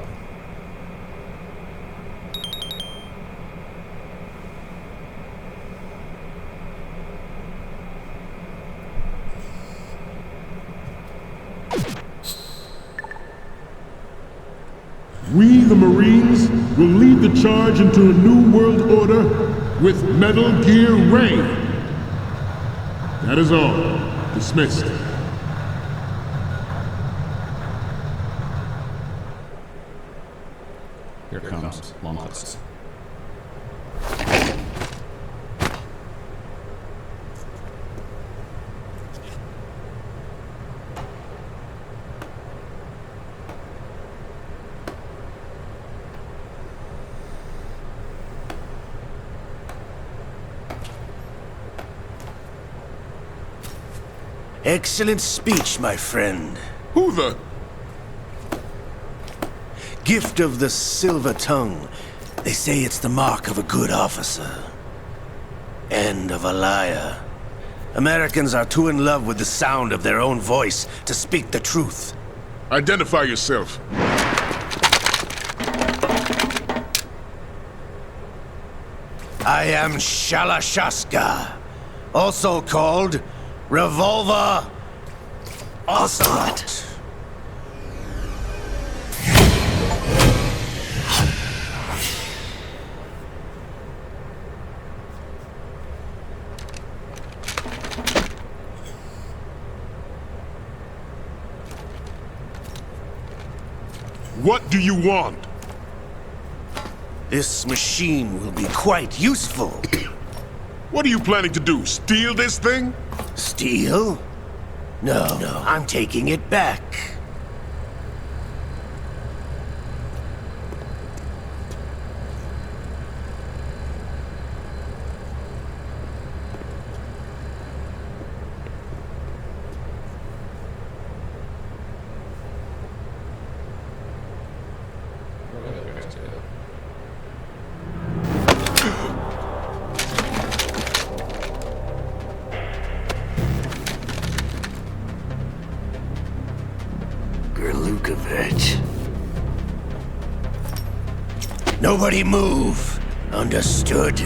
We, the Marines, will lead the charge into a new world order with Metal Gear Ray. That is all. Dismissed. Here comes Lomacus. Excellent speech, my friend. Who the... Gift of the silver tongue. They say it's the mark of a good officer. And of a liar. Americans are too in love with the sound of their own voice to speak the truth. Identify yourself. I am Shalashaska, also called Revolver Ocelot. What do you want? This machine will be quite useful. What are you planning to do? Steal this thing? Steal? No, I'm taking it back. Gerlukovich. Nobody move. Understood?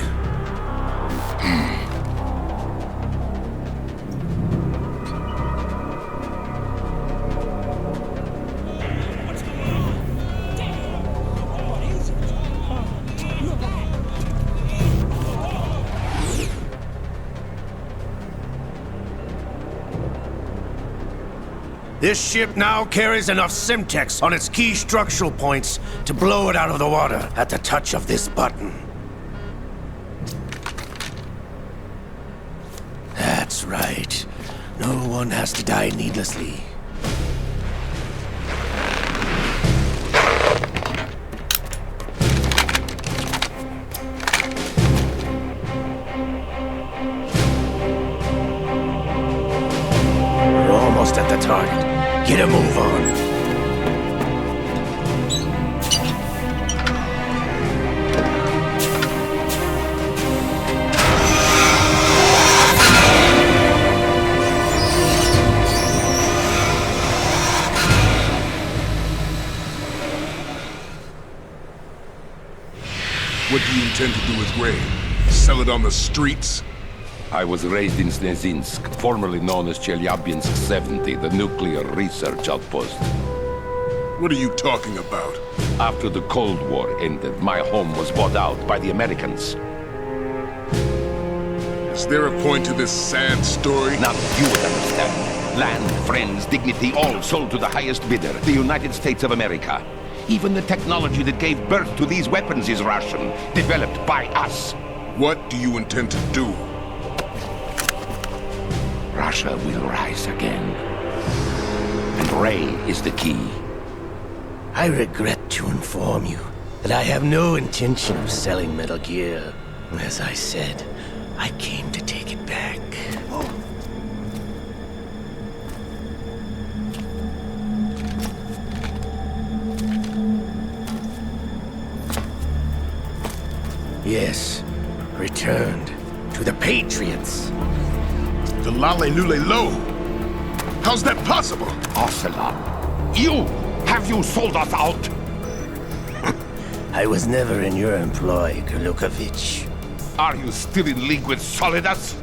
This ship now carries enough Simtex on its key structural points to blow it out of the water at the touch of this button. That's right. No one has to die needlessly. We're almost at the target. Get a move on. What do you intend to do with Ray? Sell it on the streets? I was raised in Snezinsk, formerly known as Chelyabinsk 70, the nuclear research outpost. What are you talking about? After the Cold War ended, my home was bought out by the Americans. Is there a point to this sad story? Now you would understand. Land, friends, dignity, all sold to the highest bidder, the United States of America. Even the technology that gave birth to these weapons is Russian, developed by us. What do you intend to do? Russia will rise again. And Ray is the key. I regret to inform you that I have no intention of selling Metal Gear. As I said, I came to take it back. Yes, returned to the Patriots. The Lale Lule Lo? How's that possible? Ocelot, have you sold us out? I was never in your employ, Gerlukovich. Are you still in league with Solidus?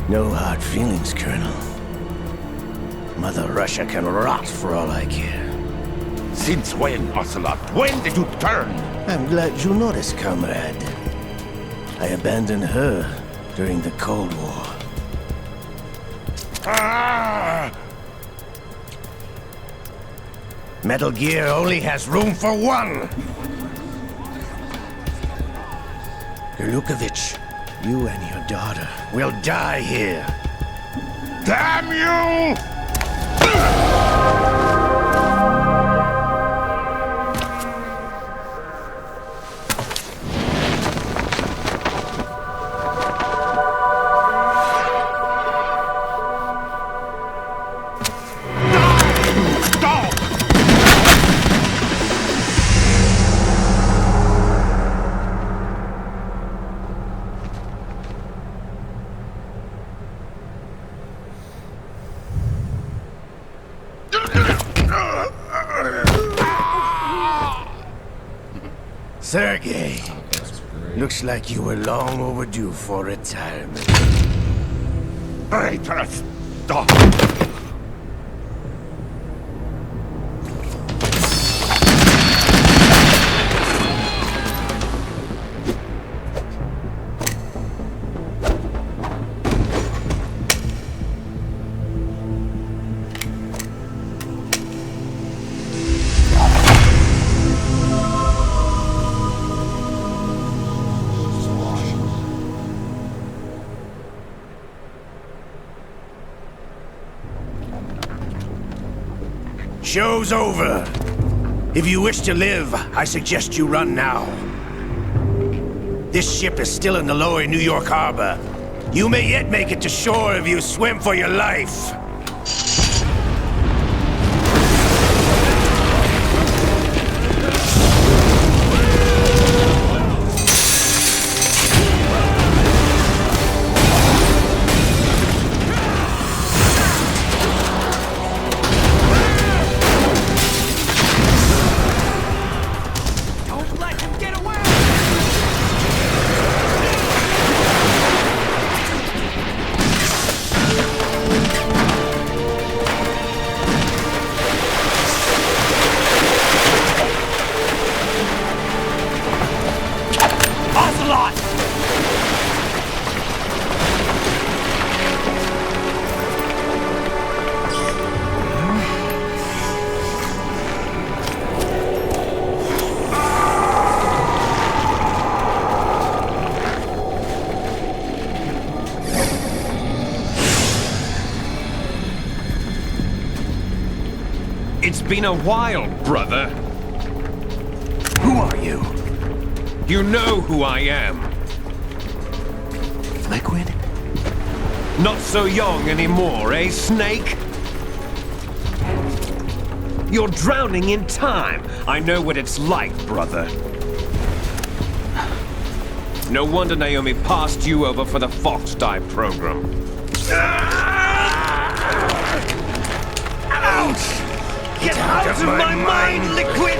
No hard feelings, Colonel. Mother Russia can rot for all I care. Since when, Ocelot? When did you turn? I'm glad you noticed, comrade. I abandoned her during the Cold War. Metal Gear only has room for one! Gerlukovich, you and your daughter will die here. Damn you! Sergei, That's great. looks like you were long overdue for retirement. Traitors! Stop! Show's over. If you wish to live, I suggest you run now. This ship is still in the lower New York harbor. You may yet make it to shore if you swim for your life. It's been a while, brother. Who are you? You know who I am. Liquid? Not so young anymore, eh, Snake? You're drowning in time. I know what it's like, brother. No wonder Naomi passed you over for the Fox Dive program. Ouch! Get out of my mind, Liquid!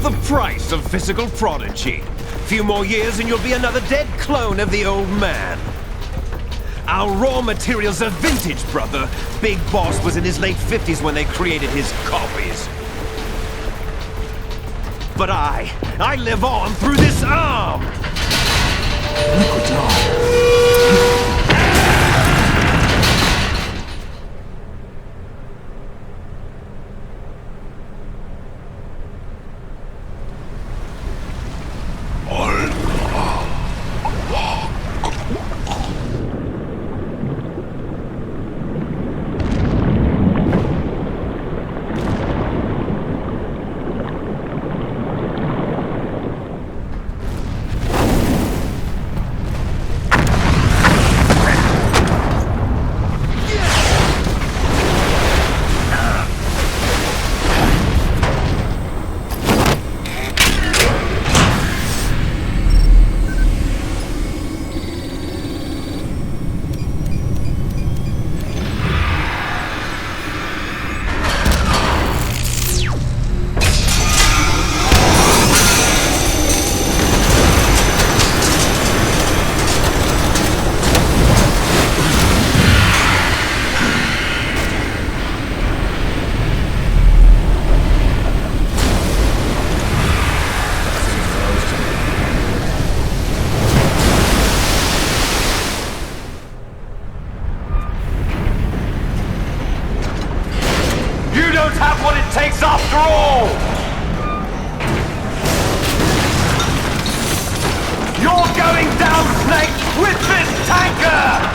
The price of physical prodigy. Few more years and you'll be another dead clone of the old man. Our raw materials are vintage, brother. Big Boss was in his late 50s when they created his copies. But I live on through this arm! Liquid's arm. Have what it takes after all! You're going down, Snake, with this tanker!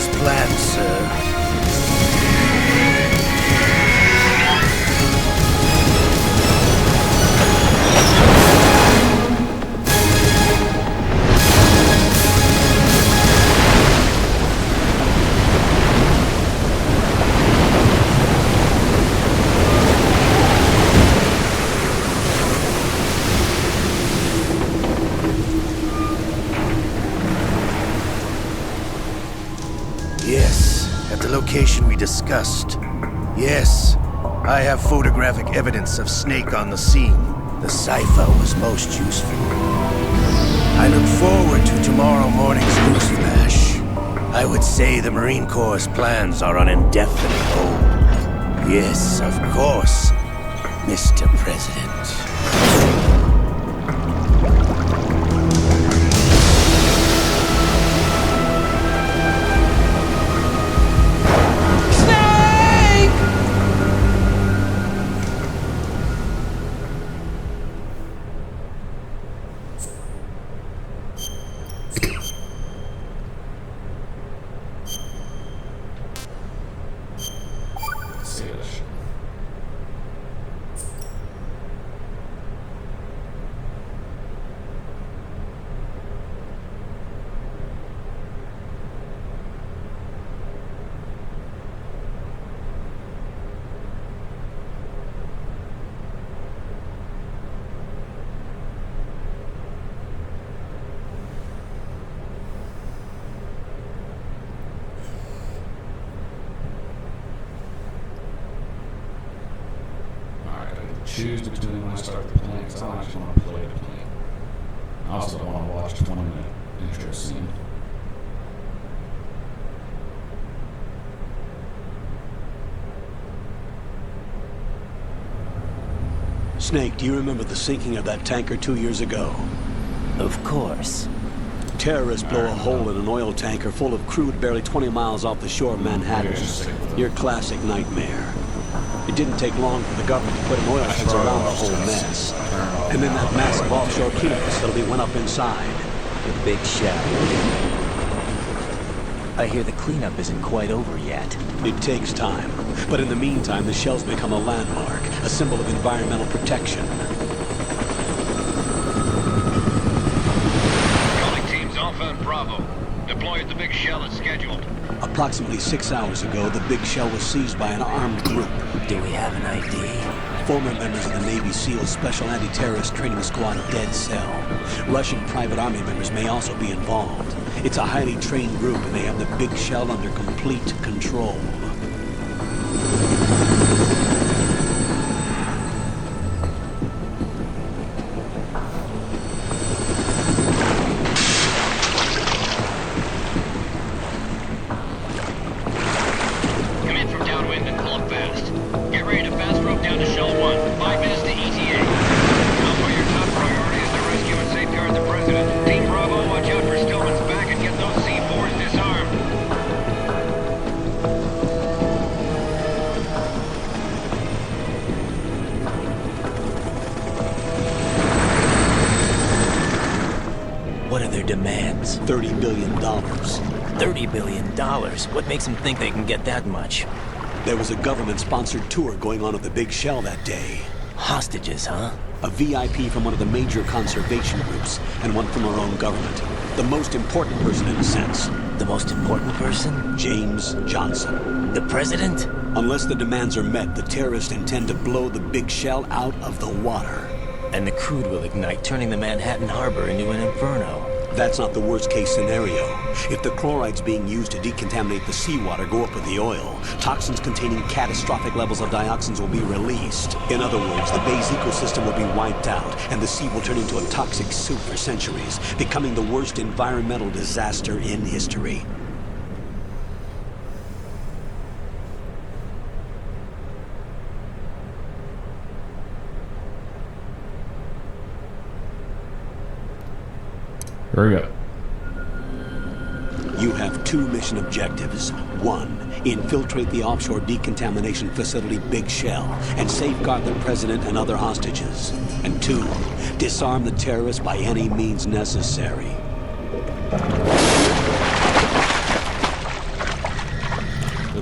As planned, sir. Yes, at the location we discussed. Yes, I have photographic evidence of Snake on the scene. The cipher was most useful. I look forward to tomorrow morning's news flash. I would say the Marine Corps' plans are on indefinite hold. Yes, of course, Mr. President. Choose between when I start the plane, because I don't actually want to play the plane. I also don't want to watch a 20-minute intro scene. Snake, do you remember the sinking of that tanker 2 years ago? Of course. Terrorists blow a hole in an oil tanker full of crude barely 20 miles off the shore of Manhattan. Your classic nightmare. It didn't take long for the government to put an oil fence around the whole mess. And then that massive offshore cleanup facility went up inside. The Big Shell. I hear the cleanup isn't quite over yet. It takes time. But in the meantime, the shell's become a landmark, a symbol of environmental protection. Calling teams Alpha and Bravo. Deploy at the Big Shell as scheduled. Approximately 6 hours ago, the Big Shell was seized by an armed group. Do we have an ID? Former members of the Navy SEAL Special Anti-Terrorist Training Squad Dead Cell. Russian private army members may also be involved. It's a highly trained group, and they have the Big Shell under complete control. Demands. $30 billion. $30 billion? What makes them think they can get that much? There was a government-sponsored tour going on at the Big Shell that day. Hostages, huh? A VIP from one of the major conservation groups, and one from our own government. The most important person in a sense. The most important person? James Johnson. The president? Unless the demands are met, the terrorists intend to blow the Big Shell out of the water. And the crude will ignite, turning the Manhattan Harbor into an inferno. That's not the worst-case scenario. If the chlorides being used to decontaminate the seawater go up with the oil, toxins containing catastrophic levels of dioxins will be released. In other words, the bay's ecosystem will be wiped out, and the sea will turn into a toxic soup for centuries, becoming the worst environmental disaster in history. Hurry up. You have 2 mission objectives. 1, infiltrate the offshore decontamination facility Big Shell and safeguard the president and other hostages. And 2, disarm the terrorists by any means necessary.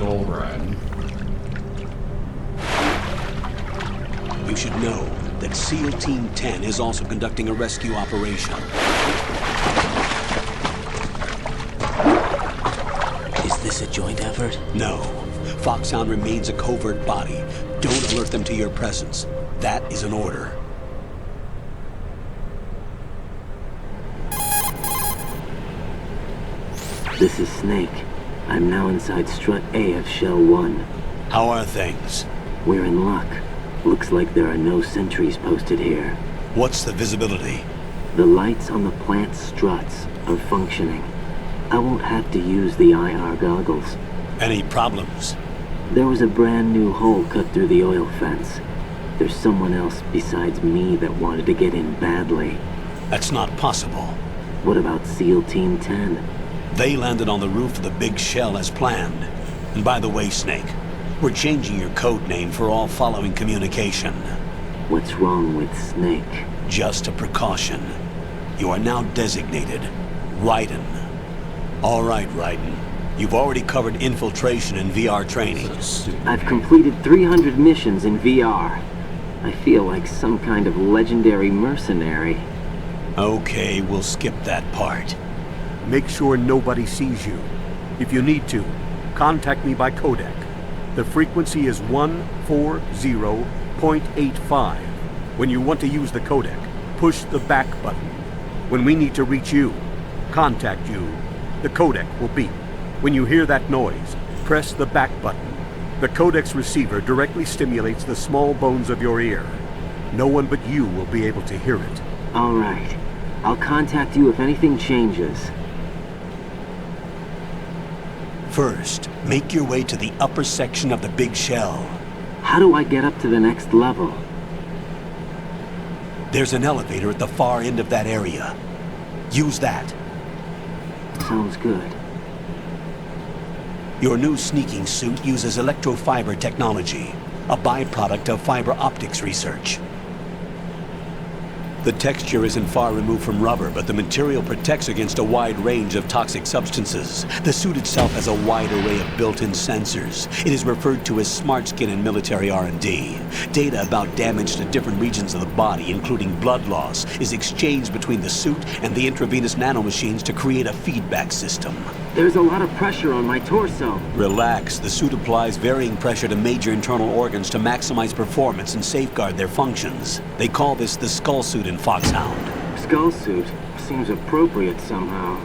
Good old Brian. You should know that SEAL Team 10 is also conducting a rescue operation. Is this a joint effort? No. Foxhound remains a covert body. Don't alert them to your presence. That is an order. This is Snake. I'm now inside Strut A of Shell 1. How are things? We're in luck. Looks like there are no sentries posted here. What's the visibility? The lights on the plant struts are functioning. I won't have to use the IR goggles. Any problems? There was a brand new hole cut through the oil fence. There's someone else besides me that wanted to get in badly. That's not possible. What about SEAL Team 10? They landed on the roof of the big shell as planned. And by the way, Snake, we're changing your code name for all following communication. What's wrong with Snake? Just a precaution. You are now designated Raiden. All right, Raiden. You've already covered infiltration and VR training. I've completed 300 missions in VR. I feel like some kind of legendary mercenary. Okay, we'll skip that part. Make sure nobody sees you. If you need to, contact me by codec. The frequency is 140.85. When you want to use the codec, push the back button. When we need to reach you, contact you, the codec will beep. When you hear that noise, press the back button. The codec's receiver directly stimulates the small bones of your ear. No one but you will be able to hear it. All right. I'll contact you if anything changes. First, make your way to the upper section of the big shell. How do I get up to the next level? There's an elevator at the far end of that area. Use that. Sounds good. Your new sneaking suit uses electrofiber technology, a byproduct of fiber optics research. The texture isn't far removed from rubber, but the material protects against a wide range of toxic substances. The suit itself has a wide array of built-in sensors. It is referred to as smart skin in military R&D. Data about damage to different regions of the body, including blood loss, is exchanged between the suit and the intravenous nanomachines to create a feedback system. There's a lot of pressure on my torso. Relax. The suit applies varying pressure to major internal organs to maximize performance and safeguard their functions. They call this the skull suit in Foxhound. Skull suit seems appropriate somehow.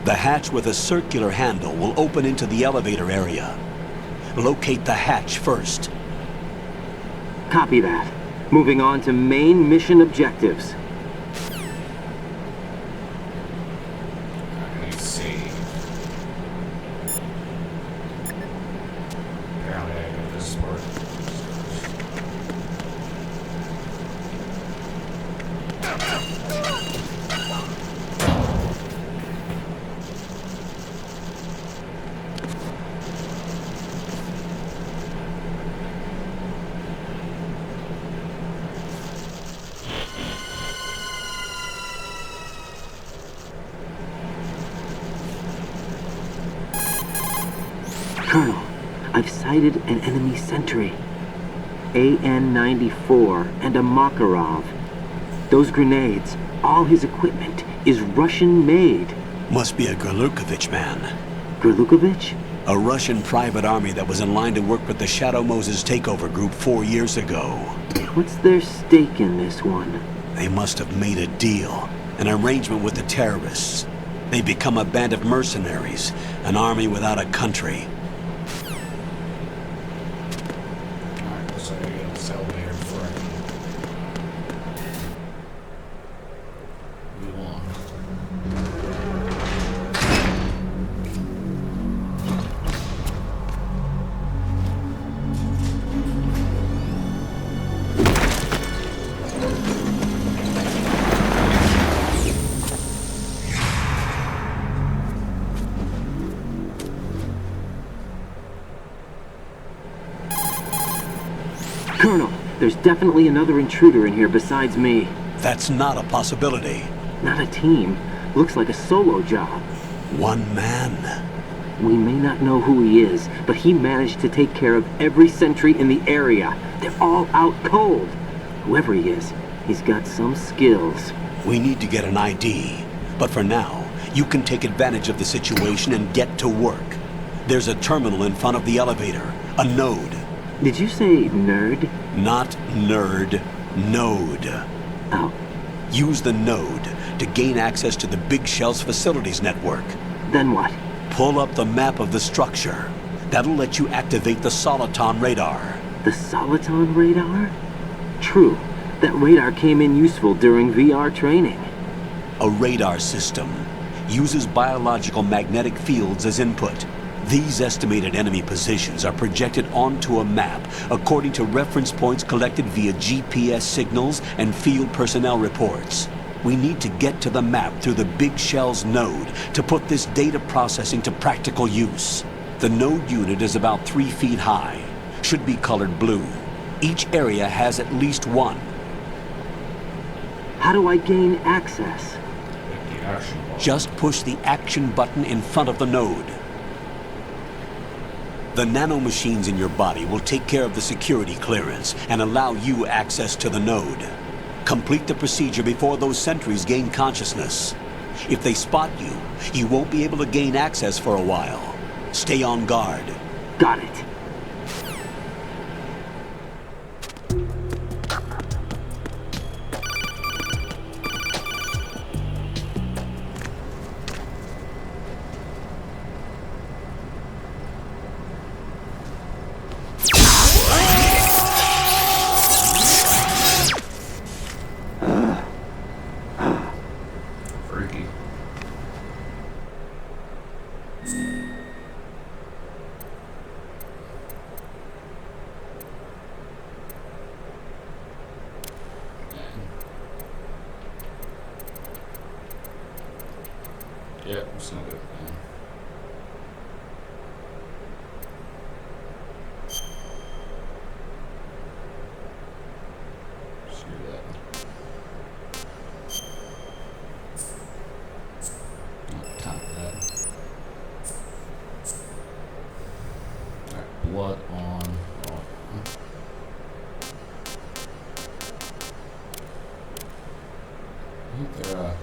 The hatch with a circular handle will open into the elevator area. Locate the hatch first. Copy that. Moving on to main mission objectives. Let's see. Apparently I got this part. Colonel, I've sighted an enemy sentry. AN-94 and a Makarov. Those grenades, all his equipment, is Russian-made. Must be a Gerlukovich man. Gerlukovich? A Russian private army that was in line to work with the Shadow Moses takeover group 4 years ago. What's their stake in this one? They must have made a deal, an arrangement with the terrorists. They become a band of mercenaries, an army without a country. Alright, so I gotta get this elevator before I can move on. Colonel, there's definitely another intruder in here besides me. That's not a possibility. Not a team. Looks like a solo job. One man. We may not know who he is, but he managed to take care of every sentry in the area. They're all out cold. Whoever he is, he's got some skills. We need to get an ID. But for now, you can take advantage of the situation and get to work. There's a terminal in front of the elevator. A node. Did you say nerd? Not nerd. Node. Oh. Use the node to gain access to the Big Shell's facilities network. Then what? Pull up the map of the structure. That'll let you activate the Soliton radar. The Soliton radar? True. That radar came in useful during VR training. A radar system uses biological magnetic fields as input. These estimated enemy positions are projected onto a map according to reference points collected via GPS signals and field personnel reports. We need to get to the map through the Big Shell's node to put this data processing to practical use. The node unit is about 3 feet high. Should be colored blue. Each area has at least one. How do I gain access? Just push the action button in front of the node. The nanomachines in your body will take care of the security clearance and allow you access to the node. Complete the procedure before those sentries gain consciousness. If they spot you, you won't be able to gain access for a while. Stay on guard. Got it. Yeah, it's not good. Screw that. Not top that. Alright, blood on. I think they're,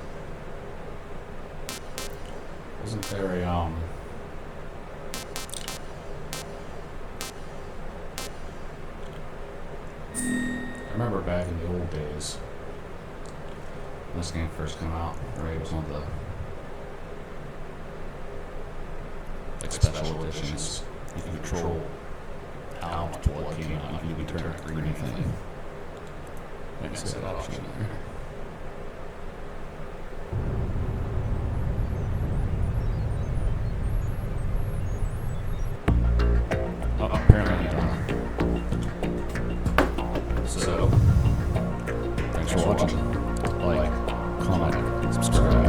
wasn't very, I remember back in the old days, when this game first came out, right, it was one of the, like, special editions. You can control how much blood came out. You can turn it green thing. I guess that option there. Apparently done. So, thanks for watching. Like, comment, subscribe.